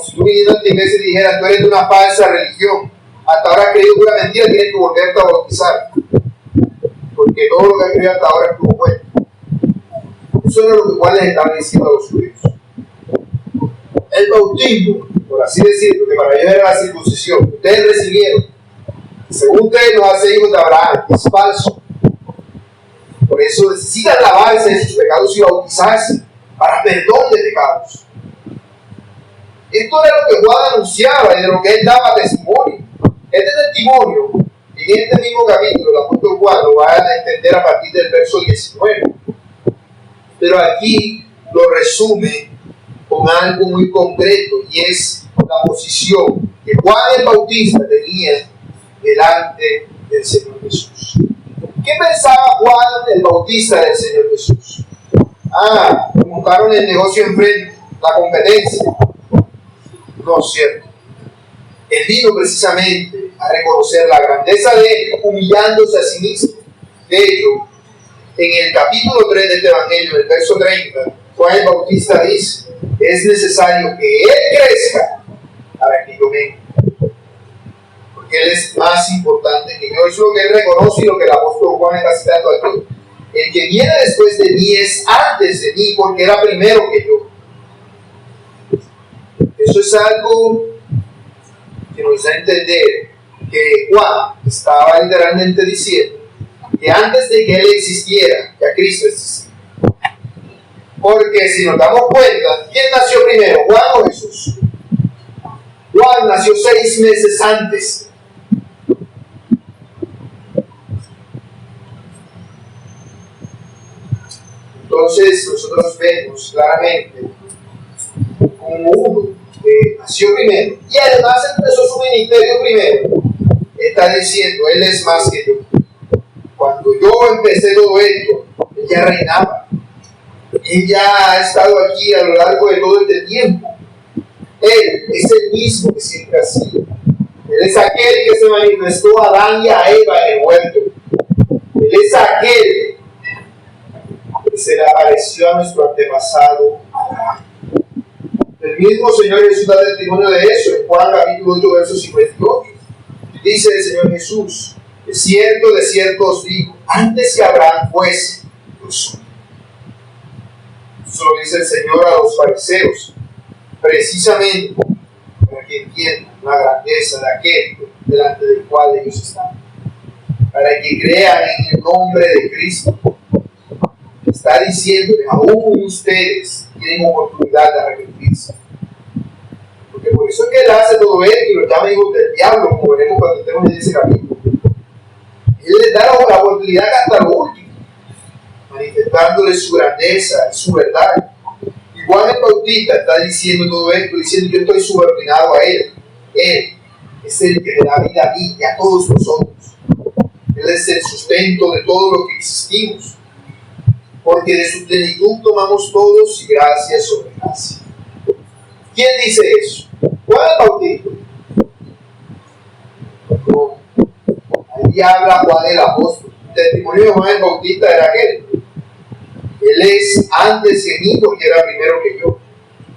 si tú vinieras a la iglesia y dijeras: tú eres de una falsa religión, hasta ahora has creído pura mentira, tienes que volverte a bautizar, porque todo lo que has creído hasta ahora es como bueno. Eso era lo que Juan les estaba diciendo a los judíos. El bautismo, por así decirlo, que para ellos era la circuncisión, ustedes recibieron, según ustedes los hace hijos de Abraham, es falso. Por eso necesitan lavarse de sus pecados y bautizarse para perdón de pecados. Esto era lo que Juan anunciaba y de lo que él daba testimonio. Este testimonio, en este mismo capítulo, el apóstol Juan lo va a entender a partir del verso 19. Pero aquí lo resume con algo muy concreto, y es la posición que Juan el Bautista tenía delante del Señor Jesús. ¿Qué pensaba Juan el Bautista del Señor Jesús? Montaron el negocio enfrente, la competencia. No es cierto. Él vino precisamente a reconocer la grandeza de él, humillándose a sí mismo. De hecho, en el capítulo 3 de este Evangelio, en el verso 30, Juan el Bautista dice: es necesario que él crezca para que yo venga. Porque él es más importante que yo. Eso es lo que él reconoce y lo que el apóstol Juan está citando aquí. El que viene después de mí es antes de mí, porque era primero que yo. Eso es algo que nos da a entender que Juan estaba literalmente diciendo que antes de que él existiera, ya Cristo existía. Porque si nos damos cuenta, ¿quién nació primero, Juan o Jesús? Juan nació 6 meses antes. Entonces nosotros vemos claramente como uno que nació primero y además empezó su ministerio primero. Está diciendo: él es más que yo. Cuando yo empecé todo esto, él ya reinaba. Él ya ha estado aquí a lo largo de todo este tiempo. Él es el mismo que siempre ha sido. Él es aquel que se manifestó a Adán y a Eva en el huerto. Él es aquel que se le apareció a nuestro antepasado Abraham. El mismo Señor Jesús da testimonio de eso en Juan capítulo 8, verso 58. Dice el Señor Jesús: de cierto os digo, antes que Abraham fuese, yo soy. Eso lo dice el Señor a los fariseos, precisamente para que entiendan la grandeza de aquel delante del cual ellos están, para que crean en el nombre de Cristo. Está diciendo que aún ustedes tienen oportunidad de arrepentirse. Porque por eso es que él hace todo esto y los llama hijos del diablo, como veremos cuando estemos en ese capítulo. Él les da la oportunidad hasta lo último, manifestándoles su grandeza y su verdad. Y Juan el Bautista está diciendo todo esto, diciendo: yo estoy subordinado a Él. Él es el que le da vida a mí y a todos nosotros. Él es el sustento de todo lo que existimos. Porque de su plenitud tomamos todos y gracia sobre gracia. ¿Quién dice eso? Juan el Bautista. No. Ahí habla Juan el apóstol. El testimonio de Juan el Bautista era aquel. Él es antes de mí porque era primero que yo.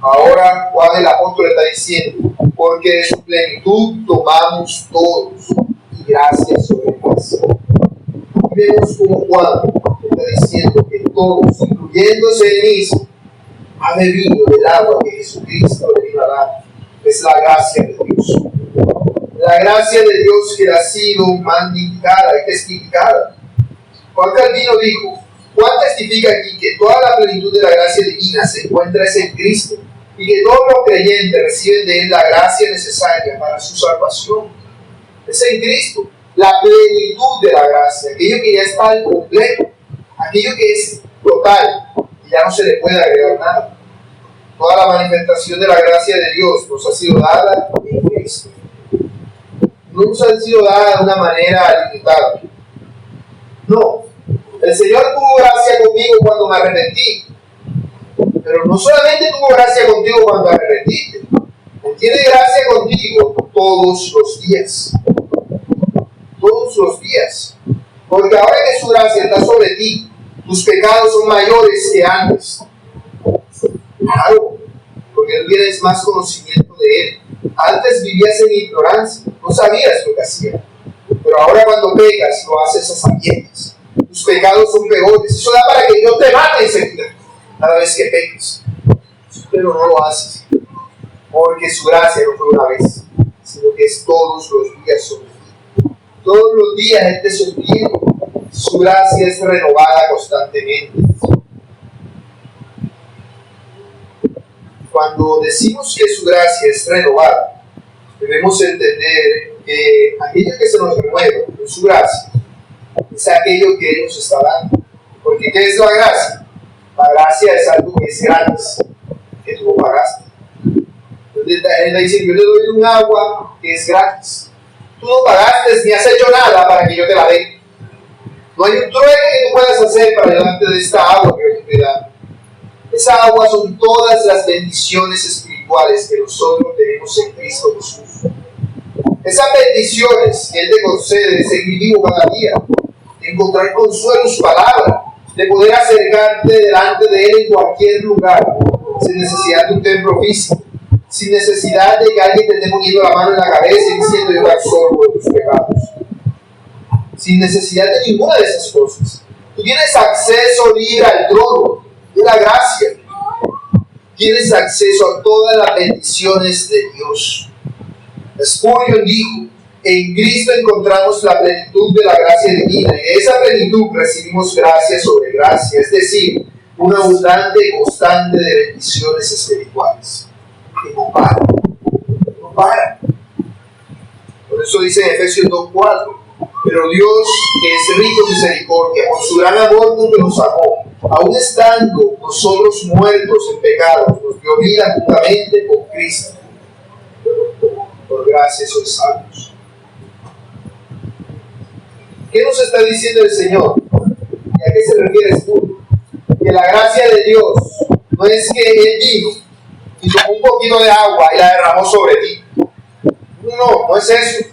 Ahora Juan el apóstol está diciendo: porque de su plenitud tomamos todos y gracia sobre gracia. Y vemos como Juan está diciendo que todos, incluyéndose él mismo, ha bebido del agua que Jesucristo le vino a dar. Es la gracia de Dios. La gracia de Dios que ha sido magnificada y testificada. Juan Calvino dijo: Juan testifica aquí que toda la plenitud de la gracia divina se encuentra en Cristo y que todos los creyentes reciben de Él la gracia necesaria para su salvación. Es en Cristo la plenitud de la gracia, aquello que ya está al completo, aquello que es total y ya no se le puede agregar nada. Toda la manifestación de la gracia de Dios nos ha sido dada en Cristo. No nos ha sido dada de una manera limitada. No. El Señor tuvo gracia conmigo cuando me arrepentí. Pero no solamente tuvo gracia contigo cuando te arrepentiste. Él tiene gracia contigo todos los días. Todos los días. Porque ahora que su gracia está sobre ti, tus pecados son mayores que antes. Claro, porque tú tienes más conocimiento de Él. Antes vivías en ignorancia, no sabías lo que hacías. Pero ahora cuando pecas, lo haces a sabiendas. Tus pecados son peores. Eso da para que Dios te mate enseguida cada vez que peques. Pero no lo haces. Porque su gracia no fue una vez, sino que es todos los días sobre ti. Todos los días Él te sostiene. Su gracia es renovada constantemente. Cuando decimos que su gracia es renovada, debemos entender que aquello que se nos renueva en su gracia es aquello que Él nos está dando. Porque ¿qué es la gracia? La gracia es algo que es gratis, que tú no pagaste. Él está diciendo: yo te doy un agua que es gratis. Tú no pagaste ni has hecho nada para que yo te la dé. No hay un trueque que tú puedas hacer para delante de esta agua que yo te da. Esa agua son todas las bendiciones espirituales que nosotros tenemos en Cristo Jesús. Esas bendiciones que Él te concede de seguir vivo cada día, de encontrar consuelo en su palabra, de poder acercarte delante de Él en cualquier lugar, sin necesidad de un templo físico, sin necesidad de que alguien te esté poniendo la mano en la cabeza y diciendo: yo te absorbo de tus pecados. Sin necesidad de ninguna de esas cosas. Tú tienes acceso libre al trono de la gracia. Tienes acceso a todas las bendiciones de Dios. Spurgeon dijo: en Cristo encontramos la plenitud de la gracia divina, y de esa plenitud recibimos gracia sobre gracia, es decir, una abundante y constante de bendiciones espirituales que no paran, no paran. Por eso dice en Efesios 2:4: pero Dios, que es rico en misericordia, por su gran amor con que nos amó, aun estando nosotros muertos en pecados, nos dio vida juntamente con Cristo. Por gracia sois salvos. ¿Qué nos está diciendo el Señor? ¿Y a qué se refiere tú? Que la gracia de Dios no es que Él vino y tomó un poquito de agua y la derramó sobre ti. No, no es eso.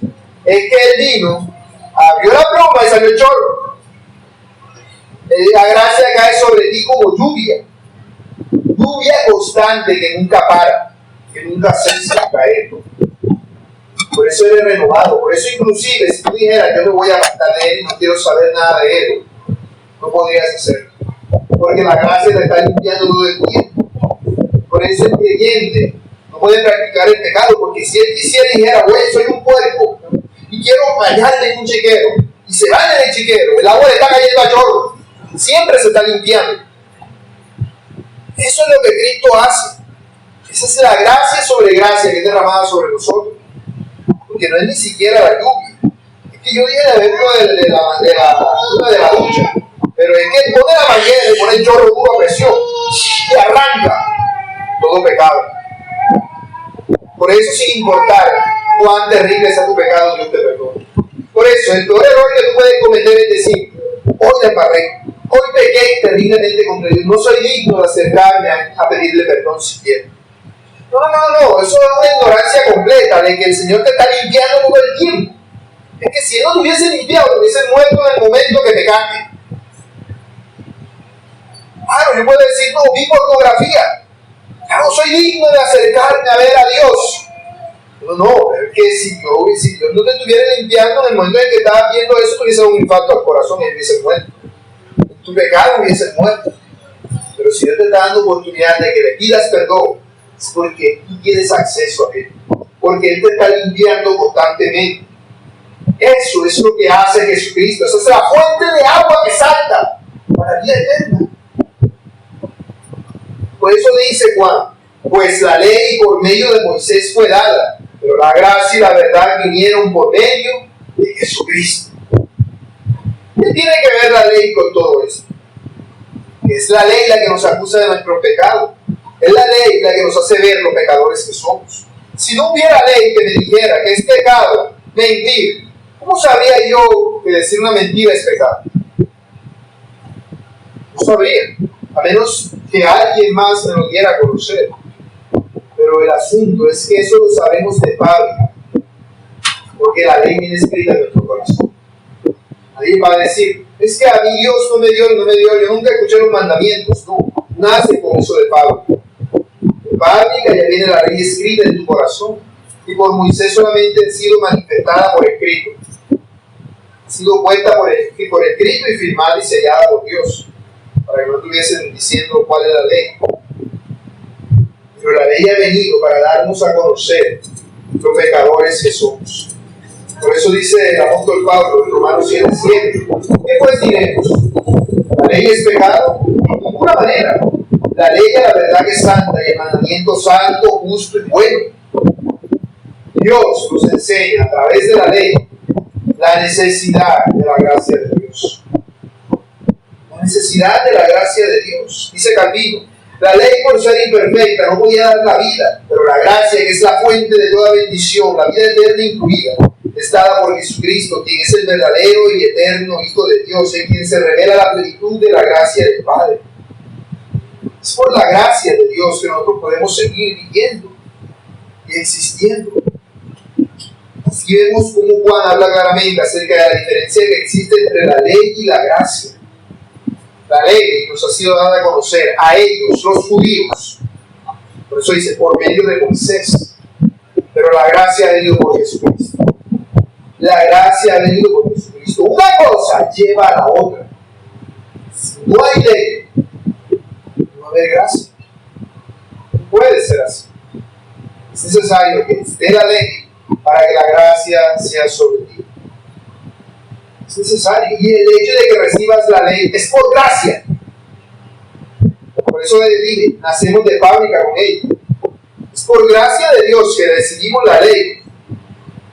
Es que Él vino, abrió la pluma y salió el chorro. La gracia cae sobre ti como lluvia. Lluvia constante que nunca para, que nunca cesa de caer. Por eso eres renovado. Por eso inclusive si tú dijeras yo me voy a apartar de él y no quiero saber nada de él, no podrías hacerlo. Porque la gracia te está limpiando todo el tiempo. Por eso el creyente no puede practicar el pecado, porque si él quisiera y dijera, güey, soy un puerco y quiero bañarme en un chiquero, y se baña en el chiquero, el agua le está cayendo a chorro, siempre se está limpiando. Eso es lo que Cristo hace. Esa es la gracia sobre gracia que es derramada sobre nosotros. Porque no es ni siquiera la lluvia. Es que yo dije el ejemplo de la ducha. Pero es que pone la manguera y pone el chorro duro a presión y arranca todo pecado. Por eso, sin importar cuán terrible sea tu pecado, Dios te perdona. Por eso, el peor error que tú puedes cometer es decir, hoy le embarré, hoy pequé terriblemente contra Dios, no soy digno de acercarme a pedirle perdón siquiera. No, eso es una ignorancia completa de que el Señor te está limpiando todo el tiempo. Es que si Él no te hubiese limpiado, te hubiese muerto en el momento que pecaste. Claro, yo puedo decir, no, vi pornografía. Ya no soy digno de acercarme a ver a Dios. No, es que si Dios no te estuviera limpiando en el momento en que estabas viendo eso, te hubiese dado un infarto al corazón y hubiese muerto. Tu pecado hubiese muerto. Pero si Dios te está dando oportunidad de que le pidas perdón, es porque tú tienes acceso a Él. Porque Él te está limpiando constantemente. Eso es lo que hace Jesucristo. Esa es la fuente de agua que salta para la vida eterna. Por eso dice Juan, pues la ley por medio de Moisés fue dada, pero la gracia y la verdad vinieron por medio de Jesucristo. ¿Qué tiene que ver la ley con todo esto? Es la ley la que nos acusa de nuestros pecados. Es la ley la que nos hace ver los pecadores que somos. Si no hubiera ley que me dijera que es pecado mentir, ¿cómo sabría yo que decir una mentira es pecado? No sabría, a menos que alguien más me lo diera a conocer. Pero el asunto es que eso lo sabemos de fábrica, porque la ley viene escrita en nuestro corazón. Nadie va a decir, es que a mí Dios no me dio, yo nunca escuché los mandamientos. No, nace con eso de fábrica. De fábrica ya viene la ley escrita en tu corazón, y por Moisés solamente ha sido manifestada por escrito. Ha sido puesta por escrito y firmada y sellada por Dios, para que no estuviesen diciendo cuál es la ley. Pero la ley ha venido para darnos a conocer los pecadores que somos. Por eso dice el apóstol Pablo en Romanos 7:7, ¿qué pues diremos? ¿La ley es pecado? De ninguna manera. La ley es la verdad que es santa y el mandamiento santo, justo y bueno. Dios nos enseña a través de la ley la necesidad de la gracia de Dios. La necesidad de la gracia de Dios. Dice Calvino, la ley por ser imperfecta no podía dar la vida, pero la gracia, que es la fuente de toda bendición, la vida eterna incluida, es dada por Jesucristo, quien es el verdadero y eterno Hijo de Dios, en quien se revela la plenitud de la gracia del Padre. Es por la gracia de Dios que nosotros podemos seguir viviendo y existiendo. Así vemos cómo Juan habla claramente acerca de la diferencia que existe entre la ley y la gracia. La ley nos ha sido dada a conocer a ellos, los judíos. Por eso dice, por medio de Moisés. Pero la gracia ha venido por Jesucristo. La gracia ha venido por Jesucristo. Una cosa lleva a la otra. Si no hay ley, no va a haber gracia. No puede ser así. Es necesario que esté la ley para que la gracia sea sobre ti. Es necesario. Y el hecho de que recibas la ley es por gracia. Por eso dije, nacemos de fábrica con ella. Es por gracia de Dios que recibimos la ley.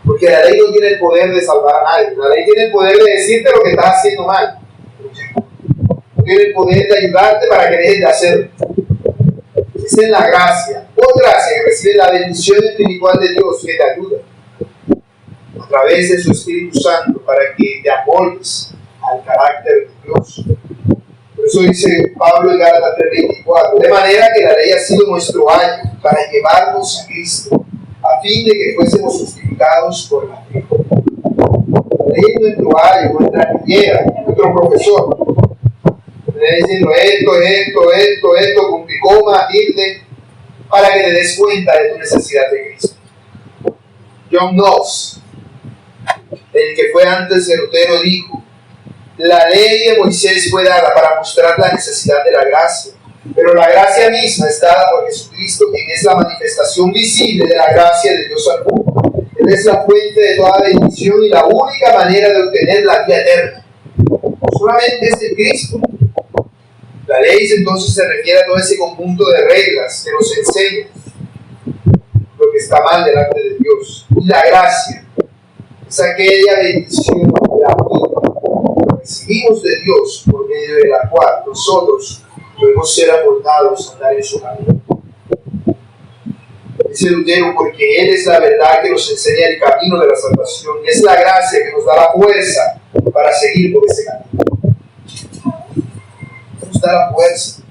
Porque la ley no tiene el poder de salvar a nadie. La ley tiene el poder de decirte lo que estás haciendo mal. No tiene el poder de ayudarte para que dejes de hacerlo. Es en la gracia, por gracia, que recibes la bendición espiritual de Dios que te ayuda a través de su Espíritu Santo para que te amoldes al carácter de Dios. Por eso dice Pablo en Gálatas 3:24, de manera que la ley ha sido nuestro ayo para llevarnos a Cristo, a fin de que fuésemos justificados por la fe. La ley es nuestro ayo, nuestra niñera, nuestro profesor. Diciendo esto, punto y coma, tilde, para que te des cuenta de tu necesidad de Cristo. Yo John Knox, el que fue antes de Lutero, dijo: la ley de Moisés fue dada para mostrar la necesidad de la gracia, pero la gracia misma es dada por Jesucristo, quien es la manifestación visible de la gracia de Dios al mundo. Él es la fuente de toda bendición y la única manera de obtener la vida eterna. Solamente es de Cristo. La ley entonces se refiere a todo ese conjunto de reglas que nos enseñan lo que está mal delante de Dios. Y la gracia es aquella bendición gratuita que recibimos de Dios, por medio de la cual nosotros podemos ser aportados a andar en su camino. Dice Lutero: porque Él es la verdad que nos enseña el camino de la salvación, y es la gracia que nos da la fuerza para seguir por ese camino. Nos da la fuerza.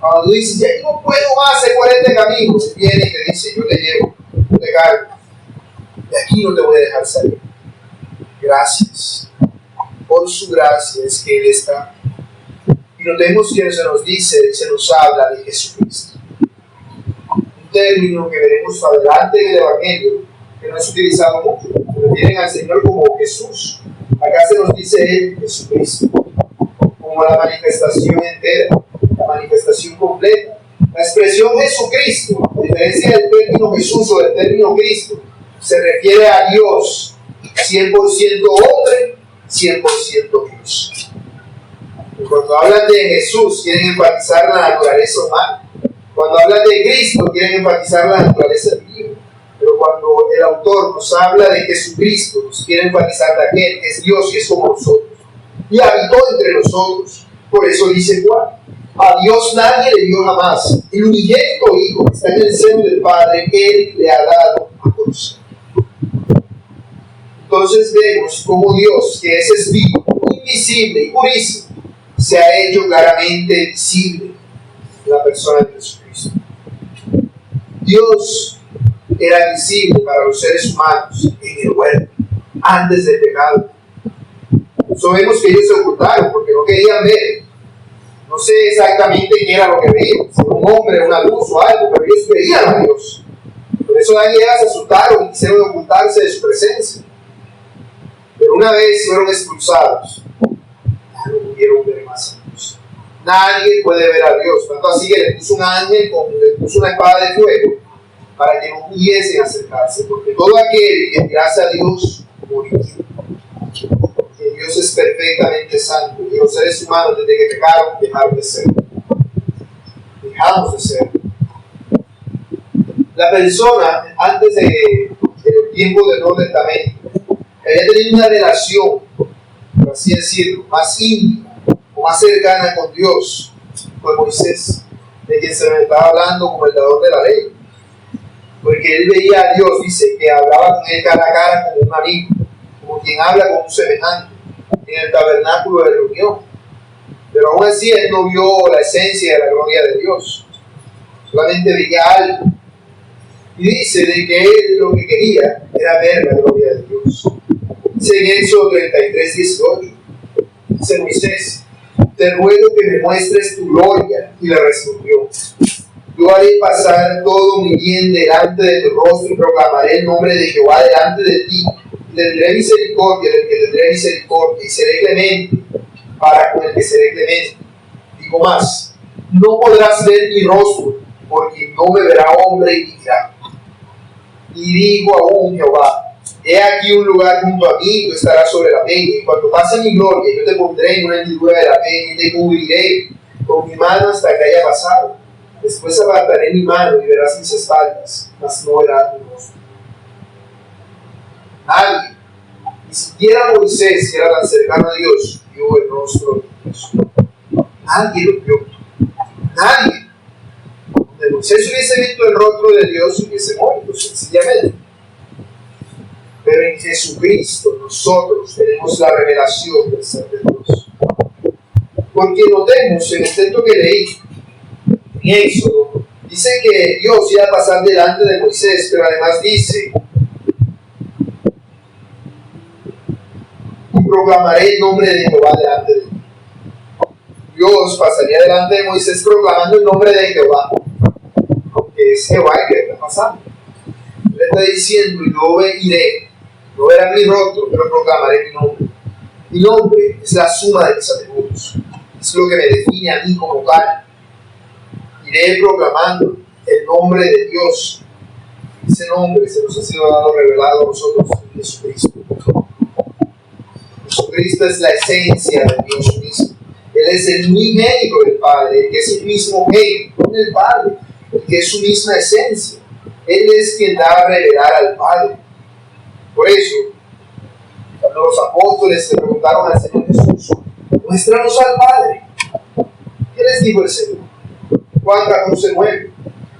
Cuando tú dices: ya no puedo más por este camino, Él viene y te dice: yo te llevo, yo te cargo, de aquí no te voy a dejar salir. Gracias. Por su gracia es que Él está. Y notemos que se nos dice, se nos habla de Jesucristo. Un término que veremos adelante en el Evangelio, que no es utilizado mucho. Se refieren al Señor como Jesús. Acá se nos dice Él, Jesucristo, como la manifestación entera, la manifestación completa. La expresión Jesucristo, a diferencia del término Jesús o del término Cristo, se refiere a Dios, 100% hombre, 100% Dios. Y cuando hablan de Jesús, quieren enfatizar la naturaleza humana. Cuando hablan de Cristo, quieren enfatizar la naturaleza divina. Pero cuando el autor nos habla de Jesucristo, nos quiere enfatizar de aquel que es Dios y es como nosotros. Y habitó entre nosotros. Por eso dice Juan: a Dios nadie le dio jamás. El unigénito Hijo que está en el seno del Padre, Él le ha dado a conocer. Entonces vemos cómo Dios, que es espíritu, invisible y purísimo, se ha hecho claramente visible en la persona de Jesucristo. Dios era visible para los seres humanos en el huerto, antes del pecado. Sabemos que ellos se ocultaron porque no querían ver. No sé exactamente qué era lo que veían, si era un hombre, una luz o algo, pero ellos veían a Dios. Por eso Adán y Eva se asustaron y quisieron ocultarse de su presencia. Pero una vez fueron expulsados, ya no pudieron ver más a Dios. Nadie puede ver a Dios. Tanto así que le puso un ángel, le puso una espada de fuego para que no pudiesen acercarse, porque todo aquel que mirase a Dios moriría. Porque Dios es perfectamente santo y los seres humanos, desde que pecaron, dejaron de ser. Dejamos de ser. La persona, antes del tiempo del Nuevo Testamento, había tenido una relación, por así decirlo, más íntima o más cercana con Dios, fue Moisés, de quien se me estaba hablando como el dador de la ley. Porque él veía a Dios, dice, que hablaba con él cara a cara como un amigo, como quien habla con un semejante, en el tabernáculo de reunión. Pero aún así él no vio la esencia de la gloria de Dios, solamente veía algo. Y dice de que él lo que quería era ver la gloria de Dios. Dice en Éxodo 33:18, dice Moisés: te ruego que me muestres tu gloria. Y le respondió: yo haré pasar todo mi bien delante de tu rostro y proclamaré el nombre de Jehová delante de ti. Y tendré misericordia del que tendré misericordia y seré clemente para con el que seré clemente. Digo más: no podrás ver mi rostro, porque no me verá hombre y dirá. Y dijo aún Jehová: he aquí un lugar junto a mí, tú estarás sobre la peña, y cuando pase mi gloria, yo te pondré en una hendidura de la peña y te cubriré con mi mano hasta que haya pasado. Después apartaré mi mano y verás mis espaldas, mas no verás mi rostro. Nadie, ni siquiera Moisés, que era tan cercano a Dios, vio el rostro de Dios. Nadie lo vio. Nadie. Donde Moisés hubiese visto el rostro de Dios, hubiese muerto, sencillamente. Pero en Jesucristo nosotros tenemos la revelación del ser de Dios. Porque notemos en el texto que leí, en Éxodo, dice que Dios iba a pasar delante de Moisés, pero además dice: y proclamaré el nombre de Jehová delante de ti. Dios pasaría delante de Moisés proclamando el nombre de Jehová, aunque es Jehová el que está pasando. Le está diciendo, yo iré, no verán mi rostro, pero proclamaré mi nombre. Mi nombre es la suma de mis atributos, es lo que me define a mí como tal. Iré proclamando el nombre de Dios. Ese nombre se nos ha sido dado, revelado a nosotros en Jesucristo. Jesucristo es la esencia de Dios mismo. Él es el unigénito del Padre, el que es el mismo Rey con el Padre, el que es su misma esencia. Él es quien da a revelar al Padre. Por eso, cuando los apóstoles le preguntaron al Señor Jesús, muéstranos al Padre, ¿qué les dijo el Señor? Juan 14:9.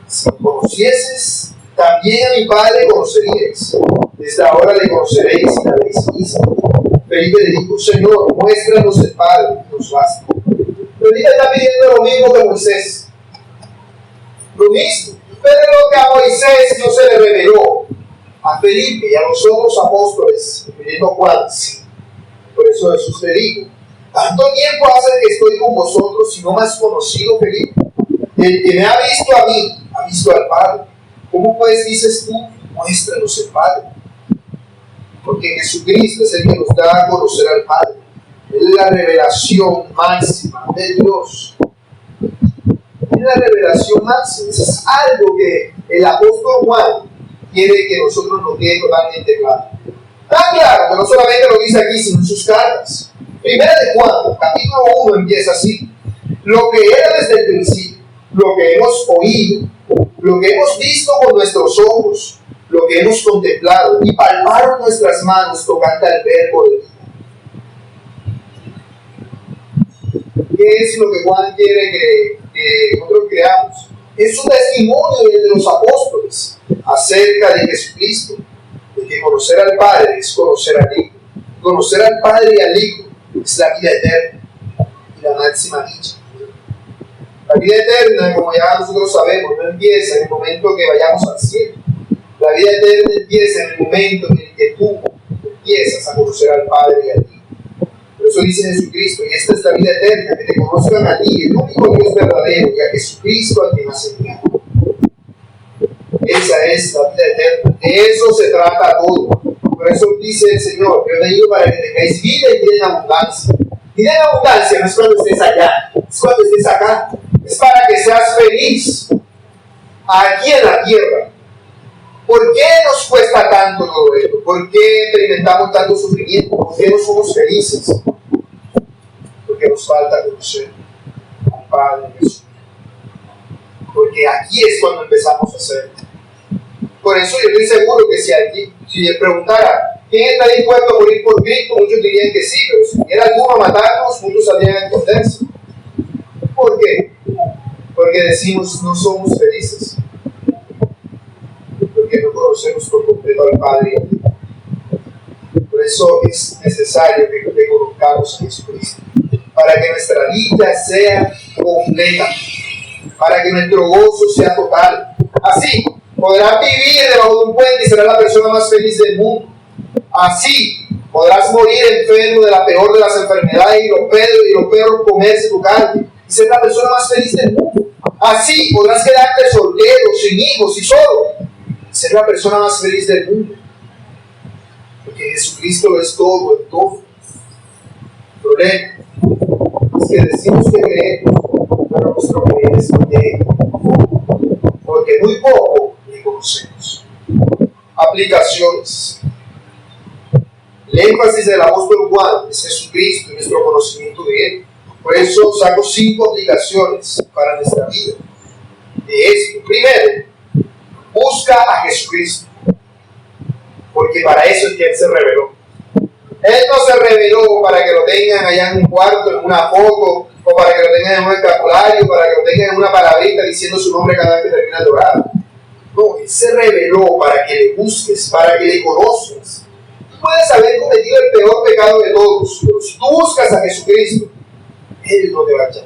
Si conocieses, también a mi Padre conoceríais. Desde ahora le conoceréis y la veréis mismo. Felipe le dijo, Señor, muéstranos el Padre, nos basta. Felipe está pidiendo lo mismo que Moisés. Lo mismo. Pero lo que a Moisés no se le reveló, a Felipe y a los otros apóstoles, incluyendo Juan, sí. Por eso Jesús le dijo, tanto tiempo hace que estoy con vosotros y no me has conocido, Felipe. El que me ha visto a mí, ha visto al Padre. ¿Cómo pues dices tú, muéstranos el Padre? Porque Jesucristo es el que nos da a conocer al Padre. Él es la revelación máxima de Dios. Es la revelación máxima. Eso es algo que el apóstol Juan quiere que nosotros nos quede totalmente claro. Tan claro que no solamente lo dice aquí, sino en sus cartas. Primera de Juan, capítulo 1, empieza así. Lo que era desde el principio, lo que hemos oído, lo que hemos visto con nuestros ojos, lo que hemos contemplado y palparon nuestras manos tocante al verbo de vida. ¿Qué es lo que Juan quiere que nosotros creamos? Es un testimonio de los apóstoles acerca de Jesucristo, de que conocer al Padre es conocer al Hijo. Conocer al Padre y al Hijo es la vida eterna y la máxima dicha. La vida eterna, como ya nosotros sabemos, no empieza en el momento que vayamos al cielo. La vida eterna empieza en el momento en el que tú empiezas a conocer al Padre y al Hijo. Por eso dice Jesucristo, y esta es la vida eterna, que te conozcan a ti, el único Dios verdadero, y a Jesucristo al que me has enviado. Esa es la vida eterna. De eso se trata todo. Por eso dice el Señor, yo he venido para que tengáis vida y vida en abundancia. Vida en abundancia no es cuando estés allá, es cuando estés acá. Es para que seas feliz aquí en la tierra. ¿Por qué nos cuesta tanto todo esto? ¿Por qué experimentamos tanto sufrimiento? ¿Por qué no somos felices? Porque nos falta conocer al Padre Jesús. Porque aquí es cuando empezamos a hacerlo. Por eso yo estoy seguro que si le preguntara ¿quién está dispuesto a morir por Cristo? Muchos dirían que sí, pero si hubiera alguno a matarnos, muchos saldrían a esconderse. ¿Por qué? Porque decimos no somos felices. Porque no conocemos por completo al Padre. Por eso es necesario que conozcamos a Jesucristo. Para que nuestra vida sea completa. Para que nuestro gozo sea total. Así podrás vivir debajo de un puente y serás la persona más feliz del mundo. Así podrás morir enfermo de la peor de las enfermedades y los perros comerse tu carne y ser la persona más feliz del mundo. Así podrás quedarte soltero, sin hijos y solo y ser la persona más feliz del mundo. Porque Jesucristo lo es todo en todo. El problema es que decimos que creemos, pero nuestro creer es muy débil. Porque muy poco le conocemos. Aplicaciones. El énfasis del apóstol Juan es Jesucristo y nuestro conocimiento de Él. Por eso saco 5 aplicaciones para nuestra vida. De esto, primero, busca a Jesucristo. Porque para eso es que Él se reveló. Él no se reveló para que lo tengan allá en un cuarto, en una foto, o para que lo tengan en un escapulario, para que lo tengan en una palabrita diciendo su nombre cada vez que termina de orar. No, Él se reveló para que le busques, para que le conozcas. Tú puedes haber cometido el peor pecado de todos, pero si tú buscas a Jesucristo, Él no te va a echar.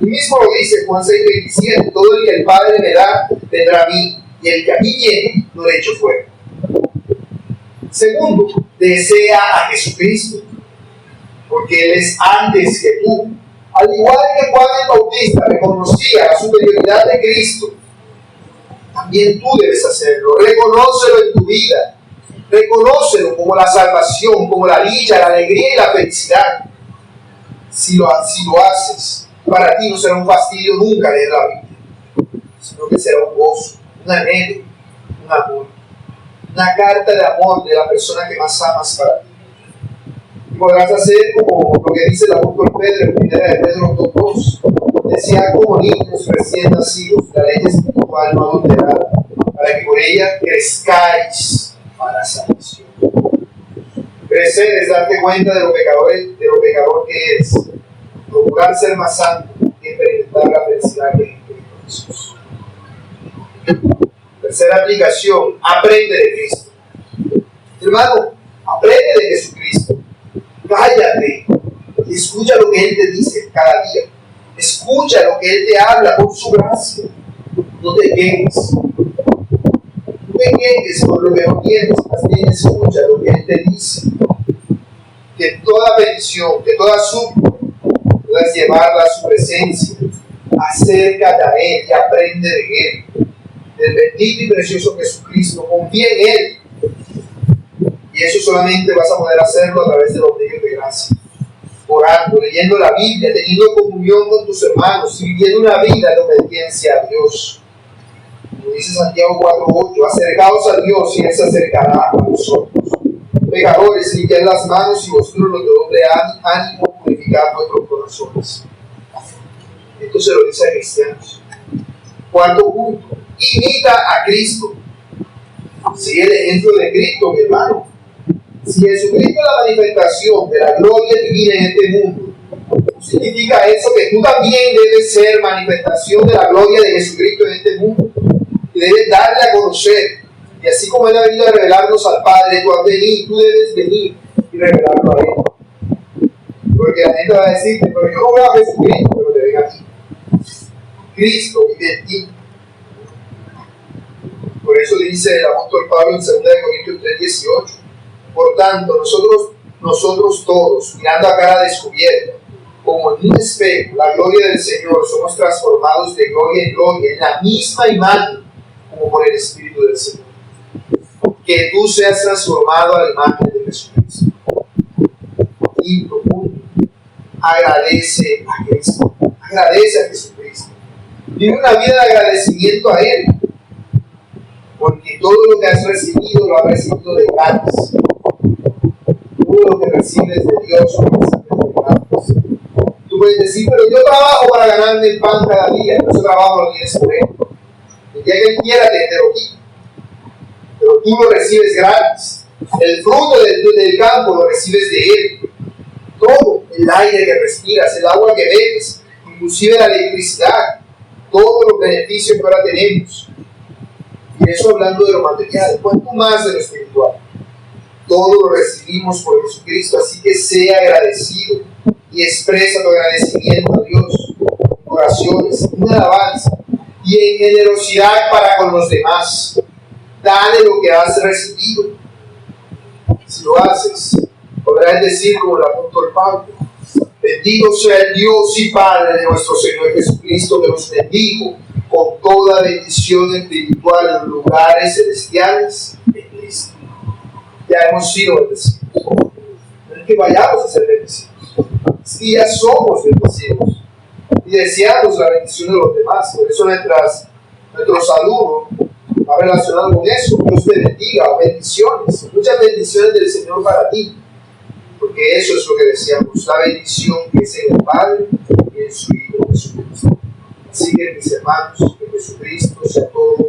Él mismo lo dice Juan 6:27, todo el que el Padre me da, vendrá a mí, y el que a mí viene, no le echo fuera. Segundo, desea a Jesucristo, porque Él es antes que tú. Al igual que Juan el Bautista reconocía la superioridad de Cristo, también también tú debes hacerlo. Reconócelo en tu vida. Reconócelo como la salvación, como la dicha, la alegría y la felicidad. Si lo haces, para ti no será un fastidio nunca leer la Biblia, sino que será un gozo, un anhelo, un amor, una carta de amor de la persona que más amas para ti. Y podrás hacer como lo que dice el apóstol Pedro en 1 de Pedro 2:2. Decía como niños recién nacidos, la ley espiritual no adulterada, para que por ella crezcáis para salvación. Crecer es darte cuenta de lo pecador que eres, procurar ser más santo y experimentar la felicidad que es en Cristo Jesús. Tercera aplicación, aprende de Cristo. Hermano, aprende de Jesucristo. Cállate y escucha lo que Él te dice cada día. Escucha lo que Él te habla con su gracia. No te quejes. No te quejes por lo que no tienes. Más bien escucha lo que Él te dice. Que toda petición, que toda súplica puedas llevarla a su presencia. Acércate a Él y aprende de Él. Del bendito y precioso Jesucristo. Confía en Él. Y eso solamente vas a poder hacerlo a través de los medios de gracia. Orando, leyendo la Biblia, teniendo comunión con tus hermanos y viviendo una vida de obediencia a Dios. Como dice Santiago 4:8, acercaos a Dios y Él se acercará a vosotros. Pecadores, limpiad las manos y vosotros los de doble ánimo, purificad vuestros corazones. Esto se lo dice a cristianos. Cuarto punto, imita a Cristo. Sigue el ejemplo de Cristo, mi hermano. Si Jesucristo es la manifestación de la gloria divina en este mundo, significa eso que tú también debes ser manifestación de la gloria de Jesucristo en este mundo. Y debes darle a conocer. Y así como Él ha venido a revelarnos al Padre, tú debes venir y revelarlo a Él. Porque la gente va a decir, pero yo no veo a Jesucristo, pero te ven a ti. Cristo vive en ti. Por eso dice el apóstol Pablo en 2 Corintios 3:18. Por tanto, nosotros todos, mirando a cara descubierta, como en un espejo, la gloria del Señor, somos transformados de gloria en gloria, en la misma imagen, como por el Espíritu del Señor. Que tú seas transformado a la imagen de Jesucristo. Quinto punto, agradece a Cristo. Agradece a Jesucristo. Vive una vida de agradecimiento a Él. Porque todo lo que has recibido, lo has recibido de gratis. Todo lo que recibes de Dios, lo recibes de gratis. Tú puedes decir, pero yo trabajo para ganarme el pan cada día. Pero ese trabajo lo tienes por Él. El día que Él quiera te lo quita. Pero tú lo recibes gratis. El fruto del campo lo recibes de Él. Todo, el aire que respiras, el agua que bebes, inclusive la electricidad, todos los beneficios que ahora tenemos. Y eso hablando de lo material, ¿cuánto más de lo espiritual? Todo lo recibimos por Jesucristo, así que sea agradecido y expresa tu agradecimiento a Dios en oraciones, en alabanza y en generosidad para con los demás. Dale lo que has recibido. Si lo haces, podrás decir como el apóstol Pablo: bendito sea el Dios y Padre de nuestro Señor Jesucristo, que nos bendijo con toda bendición espiritual en los lugares celestiales en Cristo. Ya hemos sido bendecidos. No es que vayamos a ser bendecidos, es que ya somos bendecidos y deseamos la bendición de los demás. Por eso nuestro saludo va relacionado con eso. Dios te bendiga, o bendiciones, muchas bendiciones del Señor para ti, porque eso es lo que deseamos, la bendición que es en el Padre y en su Hijo Jesucristo. Así que, mis hermanos, que Jesucristo sea todo